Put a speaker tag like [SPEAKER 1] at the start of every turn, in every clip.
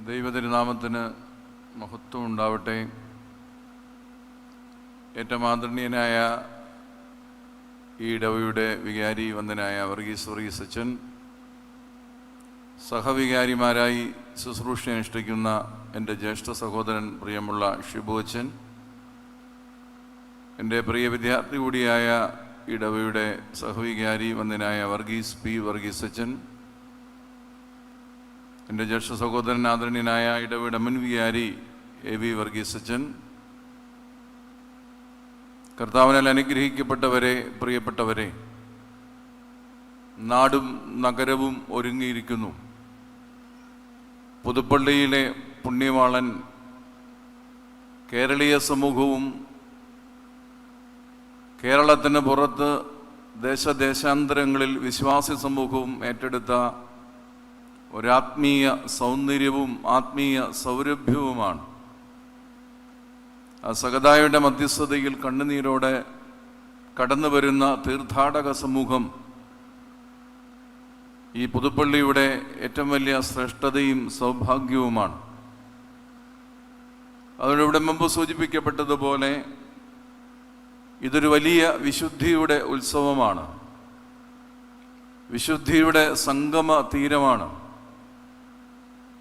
[SPEAKER 1] ദൈവതിരുനാമത്തിന് മഹത്വം ഉണ്ടാവട്ടെ. ഏറ്റവും ആദരണീയനായ ഈ ഇടവയുടെ വികാരി വന്ദനായ വർഗീസ് അച്ഛൻ, സഹവികാരിമാരായി ശുശ്രൂഷ അനുഷ്ഠിക്കുന്ന എൻ്റെ ജ്യേഷ്ഠ സഹോദരൻ പ്രിയമുള്ള ഷിബു അച്ഛൻ, എൻ്റെ പ്രിയ വിദ്യാർത്ഥി കൂടിയായ ഇടവയുടെ സഹവികാരി വന്ദനായ വർഗീസ് അച്ഛൻ, എൻ്റെ ജ്യേഷ്ഠ സഹോദരൻ ആദരണീയനായ ഇടവയുടെ മുൻ വികാരി AV വർഗീസ് അച്ഛൻ, കർത്താവിനാൽ അനുഗ്രഹിക്കപ്പെട്ടവരെ, പ്രിയപ്പെട്ടവരെ, നാടും നഗരവും ഒരുങ്ങിയിരിക്കുന്നു. പുതുപ്പള്ളിയിലെ പുണ്യവാളൻ കേരളീയ സമൂഹവും കേരളത്തിന് പുറത്ത് ദേശാന്തരങ്ങളിൽ വിശ്വാസി സമൂഹവും ഏറ്റെടുത്ത ഒരാത്മീയ സൗന്ദര്യവും ആത്മീയ സൗരഭ്യവുമാണ്. ആ സഹദായുടെ മധ്യസ്ഥതയിൽ കണ്ണുനീരോടെ കടന്നു വരുന്ന തീർത്ഥാടക സമൂഹം ഈ പുതുപ്പള്ളിയുടെ ഏറ്റവും വലിയ ശ്രേഷ്ഠതയും സൗഭാഗ്യവുമാണ്. അതുകൊണ്ട് ഇവിടെ മുമ്പ് സൂചിപ്പിക്കപ്പെട്ടതുപോലെ ഇതൊരു വലിയ വിശുദ്ധിയുടെ ഉത്സവമാണ്, വിശുദ്ധിയുടെ സംഗമ തീരമാണ്,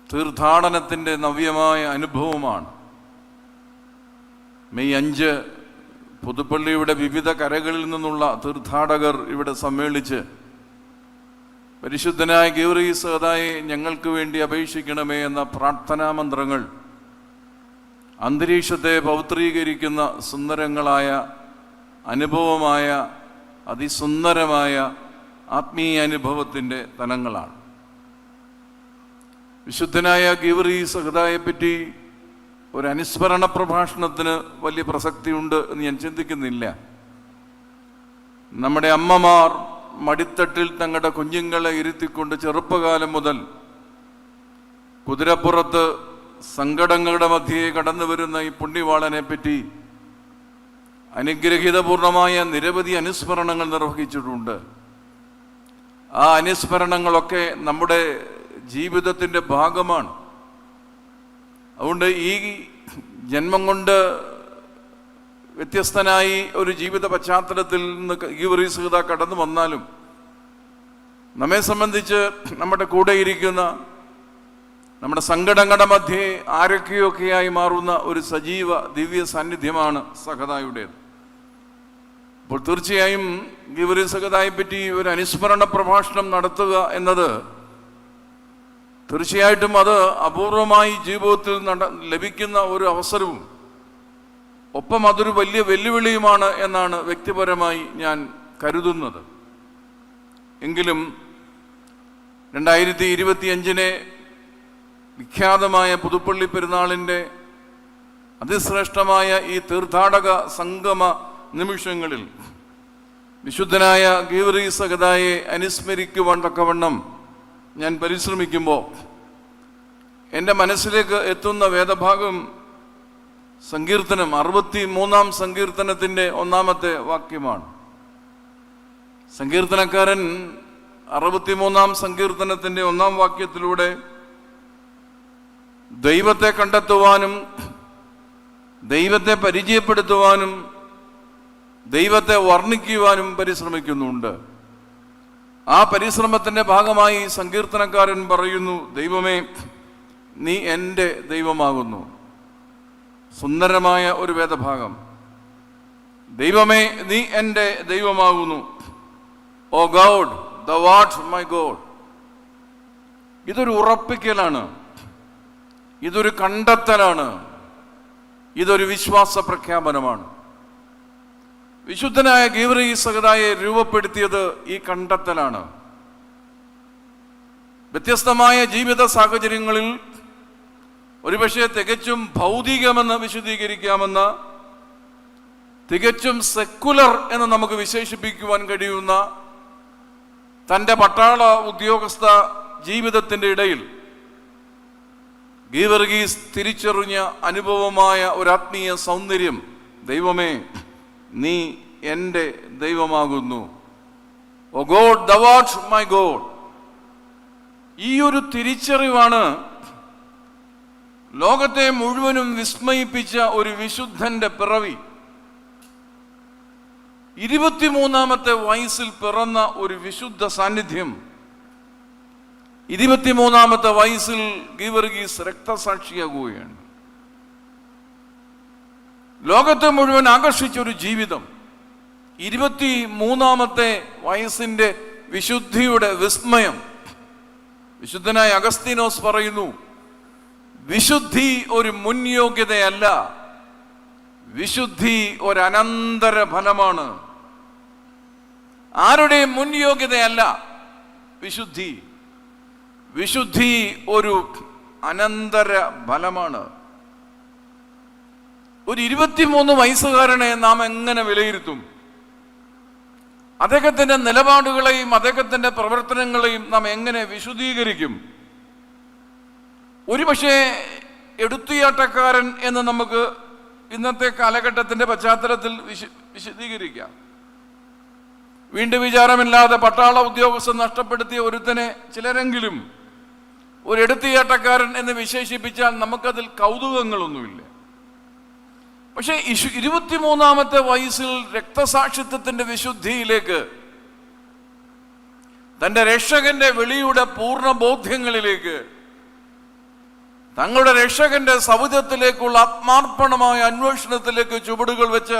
[SPEAKER 1] തീർത്ഥാടനത്തിൻ്റെ നവ്യമായ അനുഭവമാണ്. മെയ് 5 പുതുപ്പള്ളിയുടെ വിവിധ കരകളിൽ നിന്നുള്ള തീർത്ഥാടകർ ഇവിടെ സമ്മേളിച്ച് പരിശുദ്ധനായ ഗീവർഗീസ് സഹദായെ ഞങ്ങൾക്ക് വേണ്ടി അപേക്ഷിക്കണമേ എന്ന പ്രാർത്ഥനാ മന്ത്രങ്ങൾ അന്തരീക്ഷത്തെ പവിത്രീകരിക്കുന്ന സുന്ദരങ്ങളായ അനുഭവമായ അതിസുന്ദരമായ ആത്മീയ അനുഭവത്തിൻ്റെ തലങ്ങളാണ്. വിശുദ്ധനായ ഗീവർഗീസ് സഹദായെപ്പറ്റി ഒരു അനുസ്മരണ പ്രഭാഷണത്തിന് വലിയ പ്രസക്തിയുണ്ട് എന്ന് ഞാൻ ചിന്തിക്കുന്നില്ല. നമ്മുടെ അമ്മമാർ മടിത്തട്ടിൽ തങ്ങളുടെ കുഞ്ഞുങ്ങളെ ഇരുത്തിക്കൊണ്ട് ചെറുപ്പകാലം മുതൽ കുതിരപ്പുറത്ത് സങ്കടങ്ങളുടെ മധ്യേ കടന്നു വരുന്ന ഈ പുണ്യവാളനെ പറ്റി അനുഗ്രഹീതപൂർണമായ നിരവധി അനുസ്മരണങ്ങൾ നിർവഹിച്ചിട്ടുണ്ട്. ആ അനുസ്മരണങ്ങളൊക്കെ നമ്മുടെ ജീവിതത്തിൻ്റെ ഭാഗമാണ്. അതുകൊണ്ട് ഈ ജന്മം കൊണ്ട് വ്യത്യസ്തനായി ഒരു ജീവിത പശ്ചാത്തലത്തിൽ നിന്ന് ഗീവർഗീസ് സഹദാ കടന്നു വന്നാലും നമ്മെ സംബന്ധിച്ച് നമ്മുടെ കൂടെ ഇരിക്കുന്ന, നമ്മുടെ സങ്കടങ്ങളുടെ മധ്യേ ആരൊക്കെയൊക്കെയായി മാറുന്ന ഒരു സജീവ ദിവ്യ സാന്നിധ്യമാണ് സഹദായുടേത്. അപ്പോൾ തീർച്ചയായും ഗീവർഗീസ് സഹദായെ പറ്റി ഒരു അനുസ്മരണ പ്രഭാഷണം നടത്തുക എന്നത് തീർച്ചയായിട്ടും അത് അപൂർവമായി ജീവിതത്തിൽ ലഭിക്കുന്ന ഒരു അവസരവും ഒപ്പം അതൊരു വലിയ വെല്ലുവിളിയുമാണ് എന്നാണ് വ്യക്തിപരമായി ഞാൻ കരുതുന്നത്. എങ്കിലും 2025 വിഖ്യാതമായ പുതുപ്പള്ളി പെരുന്നാളിൻ്റെ അതിശ്രേഷ്ഠമായ ഈ തീർത്ഥാടക സംഗമ നിമിഷങ്ങളിൽ വിശുദ്ധനായ ഗീവർഗീസ് സഹദായെ അനുസ്മരിക്കുവാൻ തക്കവണ്ണം ഞാൻ പരിശ്രമിക്കുമ്പോൾ എൻ്റെ മനസ്സിലേക്ക് എത്തുന്ന വേദഭാഗം സങ്കീർത്തനം 63 സങ്കീർത്തനത്തിൻ്റെ 1-ാമത്തെ വാക്യമാണ്. സങ്കീർത്തനക്കാരൻ 63 സങ്കീർത്തനത്തിൻ്റെ 1-ാം വാക്യത്തിലൂടെ ദൈവത്തെ കണ്ടെത്തുവാനും ദൈവത്തെ പരിചയപ്പെടുത്തുവാനും ദൈവത്തെ വർണ്ണിക്കുവാനും പരിശ്രമിക്കുന്നുണ്ട്. ആ പരിശ്രമത്തിൻ്റെ ഭാഗമായി സങ്കീർത്തനക്കാരൻ പറയുന്നു, ദൈവമേ നീ എൻ്റെ ദൈവമാകുന്നു. സുന്ദരമായ ഒരു വേദഭാഗം. ദൈവമേ നീ എൻ്റെ ദൈവമാകുന്നു. Oh God, the what my God. ഇതൊരു ഉറപ്പിക്കലാണ്, ഇതൊരു കണ്ടെത്തലാണ്, ഇതൊരു വിശ്വാസ പ്രഖ്യാപനമാണ്. വിശുദ്ധനായ ഗീവർഗീസ് സഹദായെ രൂപപ്പെടുത്തിയത് ഈ കണ്ടെത്തലാണ്. വ്യത്യസ്തമായ ജീവിത സാഹചര്യങ്ങളിൽ ഒരുപക്ഷെ തികച്ചും ഭൗതികമെന്ന് വിശദീകരിക്കാമെന്ന, തികച്ചും സെക്കുലർ എന്ന് നമുക്ക് വിശേഷിപ്പിക്കുവാൻ കഴിയുന്ന തൻ്റെ പട്ടാള ഉദ്യോഗസ്ഥ ജീവിതത്തിൻ്റെ ഇടയിൽ ഗീവർഗീസ് തിരിച്ചറിഞ്ഞ അനുഭവമായ ഒരാത്മീയ സൗന്ദര്യം, ദൈവമേ നീ എൻ്റെ ദൈവമാകുന്നു. Oh God, the what my God. ഈ ഒരു തിരിച്ചറിവാണ് ലോകത്തെ മുഴുവനും വിസ്മയിപ്പിച്ച ഒരു വിശുദ്ധന്റെ പിറവി, 23-ാമത്തെ വയസ്സിൽ പിറന്ന ഒരു വിശുദ്ധ സാന്നിധ്യം, 23-ാമത്തെ വയസ്സിൽ ഗീവർഗീസ് രക്തസാക്ഷിയാകുകയാണ്. ലോകത്തെ മുഴുവൻ ആകർഷിച്ചൊരു ജീവിതം, 23-ാമത്തെ വയസ്സിന്റെ വിശുദ്ധിയുടെ വിസ്മയം. വിശുദ്ധനായ അഗസ്തീനോസ് പറയുന്നു, വിശുദ്ധി ഒരു മുൻയോഗ്യതയല്ല, വിശുദ്ധി ഒരു അനന്തര ഫലമാണ്. ആരുടെയും മുൻയോഗ്യതയല്ല വിശുദ്ധി, വിശുദ്ധി ഒരു അനന്തര ഫലമാണ്. ഒരു 23 വയസ്സുകാരനെ നാം എങ്ങനെ വിലയിരുത്തും? അദ്ദേഹത്തിന്റെ നിലപാടുകളെയും അദ്ദേഹത്തിന്റെ പ്രവർത്തനങ്ങളെയും നാം എങ്ങനെ വിശുദ്ധീകരിക്കും? ഒരുപക്ഷെ എടുത്തുചാട്ടക്കാരൻ എന്ന് നമുക്ക് ഇന്നത്തെ കാലഘട്ടത്തിന്റെ പശ്ചാത്തലത്തിൽ വിശദീകരിക്കാം. വീണ്ടും വിചാരമില്ലാതെ പട്ടാള ഉദ്യോഗസ്ഥൻ നഷ്ടപ്പെടുത്തിയ ഒരുത്തനെ ചിലരെങ്കിലും ഒരു എടുത്തുചാട്ടക്കാരൻ എന്ന് വിശേഷിപ്പിച്ചാൽ നമുക്കതിൽ കൗതുകങ്ങളൊന്നുമില്ല. പക്ഷെ 23-ാമത്തെ വയസ്സിൽ രക്തസാക്ഷിത്വത്തിന്റെ വിശുദ്ധിയിലേക്ക്, തന്റെ രക്ഷകന്റെ വെളിയുടെ പൂർണ്ണ ബോധ്യങ്ങളിലേക്ക്, തങ്ങളുടെ രക്ഷകന്റെ സൗധത്തിലേക്കുള്ള ആത്മാർപ്പണമായ അന്വേഷണത്തിലേക്ക് ചുവടുകൾ വെച്ച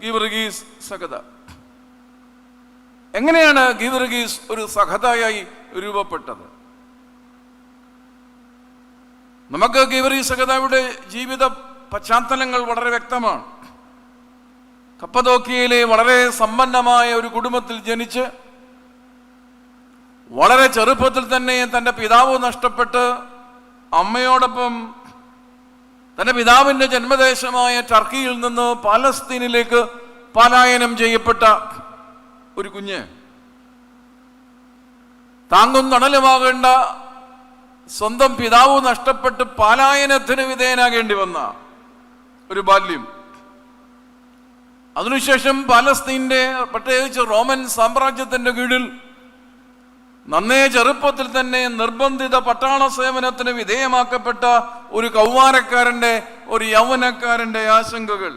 [SPEAKER 1] ഗീവർഗീസ് സഹദ. എങ്ങനെയാണ് ഗീവർഗീസ് ഒരു സഹദയായി രൂപപ്പെട്ടത്? നമുക്ക് ഗീവർഗീസ് സഹദയുടെ ജീവിത പശ്ചാത്തലങ്ങൾ വളരെ വ്യക്തമാണ്. കപ്പദോക്കിയയിലെ വളരെ സമ്പന്നമായ ഒരു കുടുംബത്തിൽ ജനിച്ച് വളരെ ചെറുപ്പത്തിൽ തന്നെ തൻ്റെ പിതാവ് നഷ്ടപ്പെട്ട് അമ്മയോടൊപ്പം തൻ്റെ പിതാവിൻ്റെ ജന്മദേശമായ ടർക്കിയിൽ നിന്ന് പാലസ്തീനിലേക്ക് പലായനം ചെയ്യപ്പെട്ട ഒരു കുഞ്ഞ്, താങ്ങും തണലുമാകേണ്ട സ്വന്തം പിതാവ് നഷ്ടപ്പെട്ട് പലായനത്തിന് വിധേയനാകേണ്ടി വന്ന ഒരു ബാല്യം. അതിനുശേഷം പാലസ്തീന്റെ പ്രത്യേകിച്ച് റോമൻ സാമ്രാജ്യത്തിന്റെ കീഴിൽ നന്നേ ചെറുപ്പത്തിൽ തന്നെ നിർബന്ധിത പട്ടാള സേവനത്തിന് വിധേയമാക്കപ്പെട്ട ഒരു കൗമാരക്കാരന്റെ, ഒരു യൗവനക്കാരന്റെ ആശങ്കകൾ.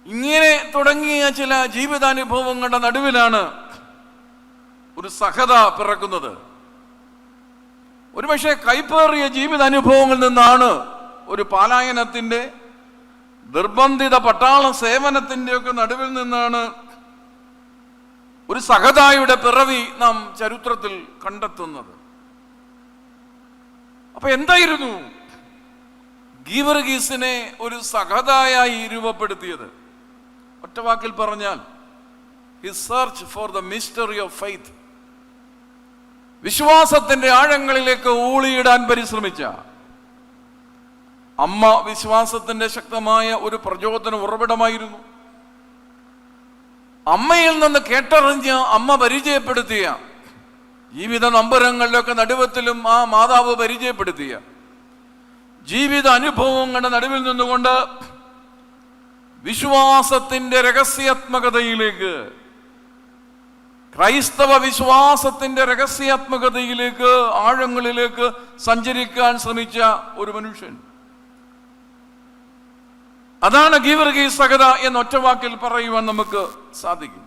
[SPEAKER 1] ഇങ്ങനെ തുടങ്ങിയ ചില ജീവിതാനുഭവങ്ങളുടെ നടുവിലാണ് ഒരു സഹദ പിറക്കുന്നത്. ഒരുപക്ഷെ കൈപ്പേറിയ ജീവിതാനുഭവങ്ങളിൽ നിന്നാണ്, ഒരു പലായനത്തിന്റെ, നിർബന്ധിത പട്ടാള സേവനത്തിന്റെ ഒക്കെ നടുവിൽ നിന്നാണ് ഒരു സഹദായുടെ പിറവി നാം ചരിത്രത്തിൽ കണ്ടെത്തുന്നത്. അപ്പൊ എന്തായിരുന്നു ഗീവർഗീസിനെ ഒരു സഹദായി രൂപപ്പെടുത്തിയത്? ഒറ്റ വാക്കിൽ പറഞ്ഞാൽ, his search for the mystery of faith. വിശ്വാസത്തിന്റെ ആഴങ്ങളിലേക്ക് ഊളിയിടാൻ പരിശ്രമിച്ച അമ്മ വിശ്വാസത്തിന്റെ ശക്തമായ ഒരു പ്രചോദന ഉറവിടമായിരുന്നു. അമ്മയിൽ നിന്ന് കേട്ടറിഞ്ഞ് അമ്മ പരിചയപ്പെടുത്തിയ, ജീവിത നമ്പരങ്ങളിലൊക്കെ നടുവത്തിലും ആ മാതാവ് പരിചയപ്പെടുത്തിയ ജീവിത അനുഭവങ്ങളുടെ നടുവിൽ നിന്നുകൊണ്ട് വിശ്വാസത്തിന്റെ രഹസ്യാത്മകതയിലേക്ക്, ക്രൈസ്തവ വിശ്വാസത്തിന്റെ രഹസ്യാത്മകതയിലേക്ക്, ആഴങ്ങളിലേക്ക് സഞ്ചരിക്കാൻ ശ്രമിച്ച ഒരു മനുഷ്യൻ. അതാണ് ഗീവർഗീസ് സഹദ എന്ന ഒറ്റവാക്കിൽ പറയുവാൻ നമുക്ക് സാധിക്കും.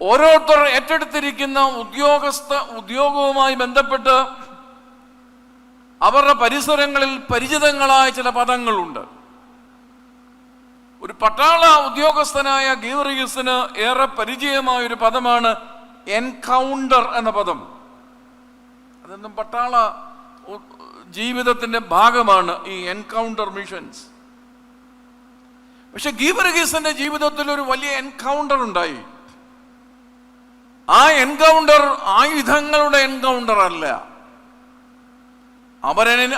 [SPEAKER 1] ഓരോരുത്തർ ഏറ്റെടുത്തിരിക്കുന്ന ഉദ്യോഗവുമായി ബന്ധപ്പെട്ട് അവരുടെ പരിസരങ്ങളിൽ പരിചിതങ്ങളായ ചില പദങ്ങളുണ്ട്. ഒരു പട്ടാള ഉദ്യോഗസ്ഥനായ ഗീവർഗീസിന് ഏറെ പരിചയമായ ഒരു പദമാണ് എൻകൗണ്ടർ എന്ന പദം. അതൊന്നും പട്ടാള ജീവിതത്തിന്റെ ഭാഗമാണ് ഈ എൻകൗണ്ടർ മിഷൻസ്. പക്ഷെ ഗീവർഗീസിന്റെ ജീവിതത്തിൽ ഒരു വലിയ എൻകൗണ്ടർ ഉണ്ടായി. ആ എൻകൗണ്ടർ ആയുധങ്ങളുടെ എൻകൗണ്ടർ അല്ല,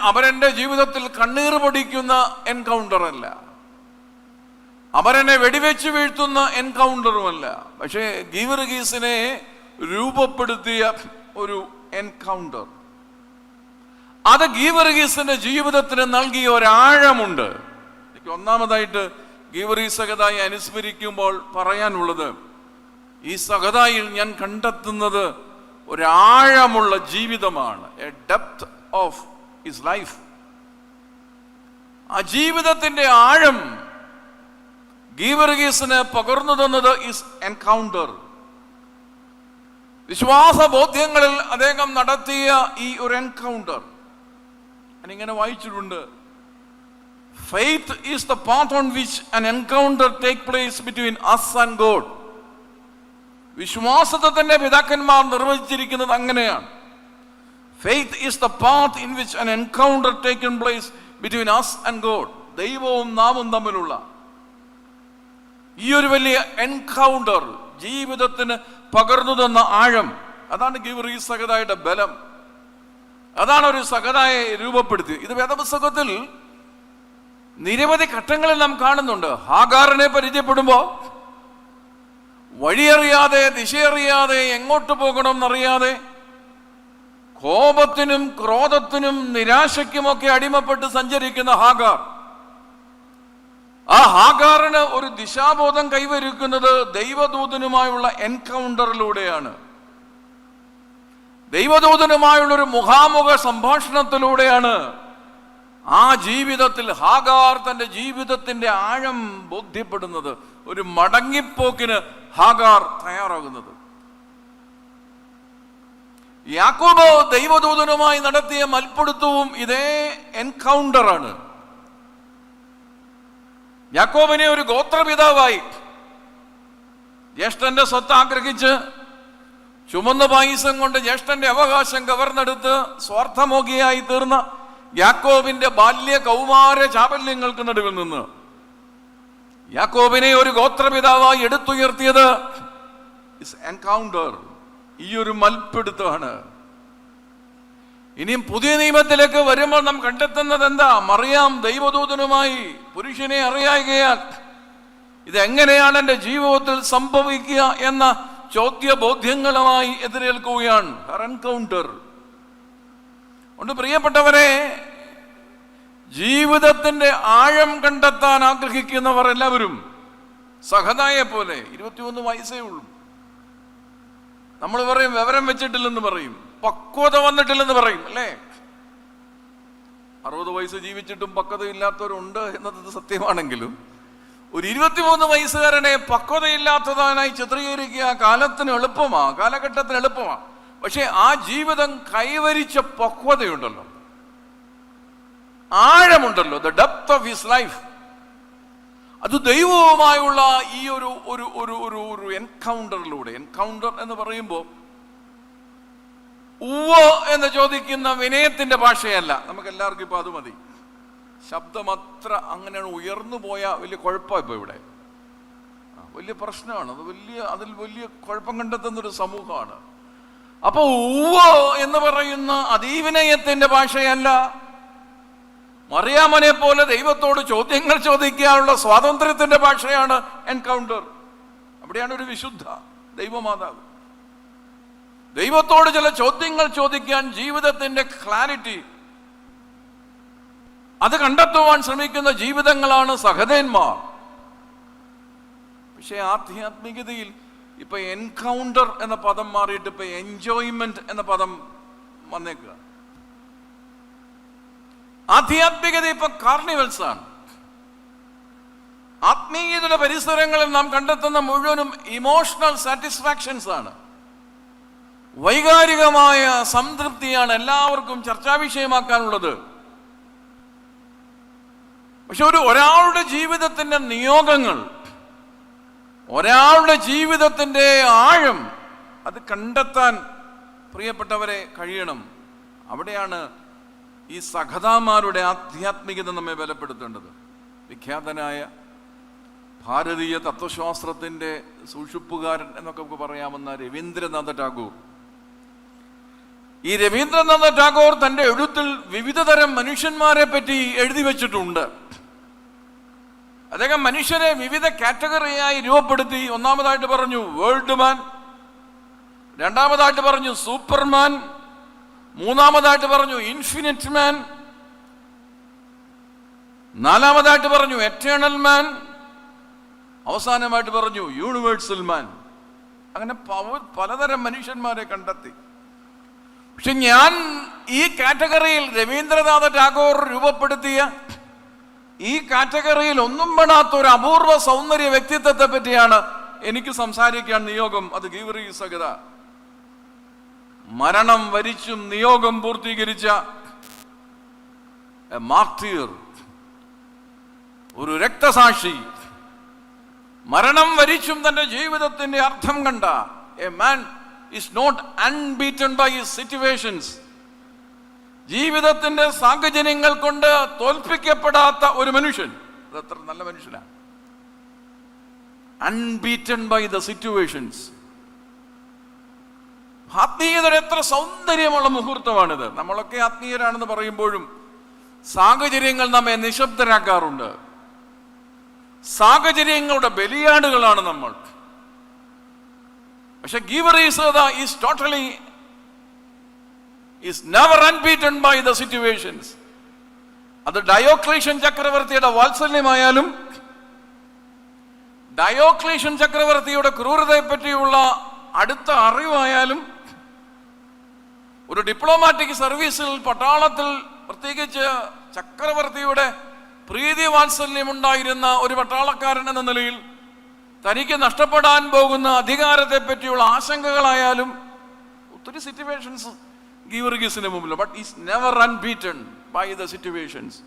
[SPEAKER 1] അവരെന്റെ ജീവിതത്തിൽ കണ്ണീർ പൊടിക്കുന്ന എൻകൗണ്ടർ അല്ല, അവരെന്നെ വെടിവെച്ച് വീഴ്ത്തുന്ന എൻകൗണ്ടറുമല്ല. പക്ഷേ ഗീവർഗീസിനെ രൂപപ്പെടുത്തിയ ഒരു എൻകൗണ്ടർ, അത് ഗീവർഗീസിന്റെ ജീവിതത്തിന് നൽകിയ ഒരാഴമുണ്ട്. എനിക്ക് ഒന്നാമതായിട്ട് ഗീവർഗീസ് സഹദായെ അനുസ്മരിക്കുമ്പോൾ പറയാനുള്ളത്, ഈ സഹദായിൽ ഞാൻ കണ്ടെത്തുന്നത് ഒരാഴമുള്ള ജീവിതമാണ്. A depth of his life. ആ ജീവിതത്തിന്റെ ആഴം ഗീവർഗീസിന് പകർന്നു തന്നത് ഈസ് എൻകൗണ്ടർ. വിശ്വാസ ബോധ്യങ്ങളിൽ അദ്ദേഹം നടത്തിയ ഈ ഒരു എൻകൗണ്ടർ ഞാനിങ്ങനെ വായിച്ചിട്ടുണ്ട്. Faith is the path on which an encounter take place between us and God. വിശ്വാസത്തെ തന്നെ പിതാക്കന്മാർ നിർവചിച്ചിരിക്കുന്നത് അങ്ങനെയാണ്. Faith is the path in which an encounter taken place between us and God. ദൈവവും നാമും തമ്മിലുള്ള ഈ ഒരു വലിയ എൻകൗണ്ടർ ജീവിതത്തിന് പകർന്നു തന്ന ആഴം, അതാണ് ഗീവർഗീസ് സഹദായുടെ ബലം. അതാണ് ഒരു സഹദായെ രൂപപ്പെടുത്തി. ഇത് വേദപുസ്തകത്തിൽ നിരവധി ഘട്ടങ്ങളിൽ നാം കാണുന്നുണ്ട്. ഹാഗാറിനെ പരിചയപ്പെടുമ്പോൾ വഴിയറിയാതെ, ദിശയറിയാതെ, എങ്ങോട്ട് പോകണം എന്നറിയാതെ, കോപത്തിനും ക്രോധത്തിനും നിരാശയ്ക്കുമൊക്കെ അടിമപ്പെട്ട് സഞ്ചരിക്കുന്ന ഹാഗാർ, ആ ഹാഗാറിന് ഒരു ദിശാബോധം കൈവരിക്കുന്നത് ദൈവദൂതനുമായുള്ള എൻകൗണ്ടറിലൂടെയാണ്. ദൈവദൂതനുമായുള്ളൊരു മുഖാമുഖ സംഭാഷണത്തിലൂടെയാണ് ആ ജീവിതത്തിൽ ഹാഗാർ തന്റെ ജീവിതത്തിന്റെ ആഴം ബോധ്യപ്പെടുന്നത്. ഒരു മടങ്ങിപ്പോക്കിന് ഹാഗാർ തയ്യാറാകുന്നത്. യാക്കോബ് ദൈവദൂതനുമായി നടത്തിയ മൽപ്പിടുത്തവും ഇതേ എൻകൗണ്ടറാണ്. യാക്കോബിനെ ഒരു ഗോത്രപിതാവായി ജ്യേഷ്ഠന്റെ സ്വത്ത് ആഗ്രഹിച്ച് ചുമന്ന പായസം കൊണ്ട് ജ്യേഷ്ഠന്റെ അവകാശം കവർന്നെടുത്ത് സ്വാർത്ഥമോഹിയായി തീർന്ന യാക്കോബിന്റെ ബാല്യ കൗമാര ചാപല്യങ്ങൾക്ക് നടുവിൽ നിന്ന് യാക്കോബിനെ ഒരു ഗോത്രപിതാവായി എടുത്തുയർത്തിയത് എൻകൗണ്ടർ, ഈ ഒരു മൽപ്പിടുത്തമാണ്. ഇനിയും പുതിയ നിയമത്തിലേക്ക് വരുമ്പോൾ നാം കണ്ടെത്തുന്നത് എന്താ? മറിയാം ദൈവദൂതനുമായി പുരുഷനെ അറിയായികയാൽ ഇതെങ്ങനെയാണ് എൻ്റെ ജീവിതത്തിൽ സംഭവിക്കുക എന്ന ചോദ്യബോധ്യങ്ങളുമായി എതിരേൽക്കുകയാണ് എൻകൗണ്ടർ. അതുകൊണ്ട് പ്രിയപ്പെട്ടവരെ, ജീവിതത്തിന്റെ ആഴം കണ്ടെത്താൻ ആഗ്രഹിക്കുന്നവർ എല്ലാവരും സഹദായെ പോലെ 21 വയസ്സേ ഉള്ളൂ. നമ്മൾ പറയും വിവരം വെച്ചിട്ടില്ലെന്ന് പറയും, പക്വത വന്നിട്ടില്ലെന്ന് പറയും, അല്ലേ? 60 വയസ്സ് ജീവിച്ചിട്ടും പക്വതയില്ലാത്തവരുണ്ട് എന്നത് സത്യമാണെങ്കിലും ഒരു 23 വയസ്സുകാരനെ പക്വതയില്ലാത്തതായി ചിത്രീകരിക്കുക കാലത്തിന് എളുപ്പമാ, കാലഘട്ടത്തിന് എളുപ്പമാ. പക്ഷെ ആ ജീവിതം കൈവരിച്ച പക്വതയുണ്ടല്ലോ, ആഴമുണ്ടല്ലോ, the depth of his life, അത് ദൈവവുമായുള്ള ഈ ഒരു ഒരു ഒരു ഒരു ഒരു എൻകൗണ്ടറിലൂടെ. എൻകൗണ്ടർ എന്ന് പറയുമ്പോൾ ഉവ്വ് എന്ന് ചോദിക്കുന്ന വിനയത്തിന്റെ ഭാഷയല്ല. നമുക്ക് എല്ലാവർക്കും ഇപ്പൊ അത് മതി. ശബ്ദം അത്ര അങ്ങനെയാണ് ഉയർന്നു പോയാൽ വലിയ കുഴപ്പമാണ്. ഇപ്പൊ ഇവിടെ വലിയ പ്രശ്നമാണ്. അതിൽ വലിയ കുഴപ്പം കണ്ടെത്തുന്നൊരു സമൂഹമാണ്. അപ്പൊ ഉവ്വ് എന്ന് പറയുന്ന അതീവിനയത്തിന്റെ ഭാഷയല്ല. മറിയാമനെ പോലെ ദൈവത്തോട് ചോദ്യങ്ങൾ ചോദിക്കാനുള്ള സ്വാതന്ത്ര്യത്തിന്റെ ഭാഷയാണ് എൻകൗണ്ടർ. അവിടെയാണ് ഒരു വിശുദ്ധ ദൈവമാതാവ് ദൈവത്തോട് ചില ചോദ്യങ്ങൾ ചോദിക്കാൻ, ജീവിതത്തിന്റെ ക്ലാരിറ്റി അത് കണ്ടെത്തുവാൻ ശ്രമിക്കുന്ന ജീവിതങ്ങളാണ് സഹദേന്മാർ. പക്ഷെ ആധ്യാത്മികതയിൽ ഇപ്പൊ എൻകൗണ്ടർ എന്ന പദം മാറിയിട്ട് ഇപ്പൊ എൻജോയ്മെന്റ് എന്ന പദം വന്നേക്കുക. ആധ്യാത്മികത ഇപ്പൊ കാർണിവൽസ് ആണ്. ആത്മീയതയുടെ പരിസരങ്ങളിൽ നാം കണ്ടെത്തുന്ന മുഴുവനും ഇമോഷണൽ സാറ്റിസ്ഫാക്ഷൻസ് ആണ്, വൈകാരികമായ സംതൃപ്തിയാണ് എല്ലാവർക്കും ചർച്ചാ വിഷയമാക്കാനുള്ളത്. പക്ഷെ ഒരാളുടെ ജീവിതത്തിന്റെ നിയോഗങ്ങൾ, ഒരാളുടെ ജീവിതത്തിന്റെ ആഴം അത് കണ്ടെത്താൻ പ്രിയപ്പെട്ടവരെ കഴിയണം. അവിടെയാണ് ഈ സഹദാമാരുടെ ആധ്യാത്മികത നമ്മെ ബലപ്പെടുത്തേണ്ടത്. വിഖ്യാതനായ ഭാരതീയ തത്വശാസ്ത്രത്തിന്റെ സൂക്ഷിപ്പുകാരൻ എന്നൊക്കെ നമുക്ക് പറയാവുന്ന രവീന്ദ്രനാഥ ടാഗോർ, ഈ രവീന്ദ്രനാഥ ടാഗോർ തന്റെ എഴുത്തിൽ വിവിധ തരം മനുഷ്യന്മാരെ പറ്റി എഴുതി വെച്ചിട്ടുണ്ട്. അദ്ദേഹം മനുഷ്യരെ വിവിധ കാറ്റഗറിയായി രൂപപ്പെടുത്തി. ഒന്നാമതായിട്ട് പറഞ്ഞു വേൾഡ് മാൻ, രണ്ടാമതായിട്ട് പറഞ്ഞു സൂപ്പർമാൻ, മൂന്നാമതായിട്ട് പറഞ്ഞു ഇൻഫിനിറ്റ് മാൻ, നാലാമതായിട്ട് പറഞ്ഞു എറ്റേണൽ മാൻ, അവസാനമായിട്ട് പറഞ്ഞു യൂണിവേഴ്സൽ മാൻ. അങ്ങനെ പലതരം മനുഷ്യന്മാരെ കണ്ടെത്തി. പക്ഷെ ഞാൻ ഈ കാറ്റഗറിയിൽ രവീന്ദ്രനാഥ ടാഗോർ രൂപപ്പെടുത്തിയ ഈ കാറ്റഗറിയിൽ ഒന്നും പെടാത്ത ഒരു അപൂർവ സൗന്ദര്യ വ്യക്തിത്വത്തെ പറ്റിയാണ് എനിക്ക് സംസാരിക്കാൻ നിയോഗം. അത് ഗീവറീസ് സഹിത മരണം വരിച്ചും നിയോഗം പൂർത്തീകരിച്ച മാർട്ടിയർ, ഒരു രക്തസാക്ഷി, മരണം വരിച്ചും തന്റെ ജീവിതത്തിന്റെ അർത്ഥം കണ്ട a man is not unbeaten by his situations. ജീവിതത്തിന്റെ സാഹചര്യങ്ങൾ കൊണ്ട് തോൽപ്പിക്കപ്പെടാത്ത ഒരു മനുഷ്യൻ. അതത്ര നല്ല മനുഷ്യനാണ്. Unbeaten by the situations. ആത്മീയതയുടെ എത്ര സൗന്ദര്യമുള്ള മുഹൂർത്തമാണിത്. നമ്മളൊക്കെ ആത്മീയരാണെന്ന് പറയുമ്പോഴും സാഹചര്യങ്ങൾ നമ്മെ നിശബ്ദരാക്കാറുണ്ട്. സാഹചര്യങ്ങളുടെ ബലിയാടുകളാണ് നമ്മൾ. പക്ഷെ ഗീവറീസ് സഹിത is totally is never unbeaten by the situations. അത് ഡയോക്ലീഷ്യൻ ചക്രവർത്തിയുടെ വാത്സല്യമായാലും ഡയോക്ലീഷ്യൻ ചക്രവർത്തിയുടെ ക്രൂരതയെ പറ്റിയുള്ള അടുത്ത അറിവായാലും ഒരു ഡിപ്ലോമാറ്റിക് സർവീസിൽ പട്ടാളത്തിൽ പ്രത്യേകിച്ച് ചക്രവർത്തിയുടെ പ്രീതി വാത്സല്യമുണ്ടായിരുന്ന ഒരു പട്ടാളക്കാരൻ എന്ന നിലയിൽ തനിക്ക് നഷ്ടപ്പെടാൻ പോകുന്ന അധികാരത്തെ പറ്റിയുള്ള ആശങ്കകളായാലും ഒത്തിരി സിറ്റുവേഷൻസ് ഗീവർഗീസിന് മുമ്പിൽ. But is never unbeaten by the situations.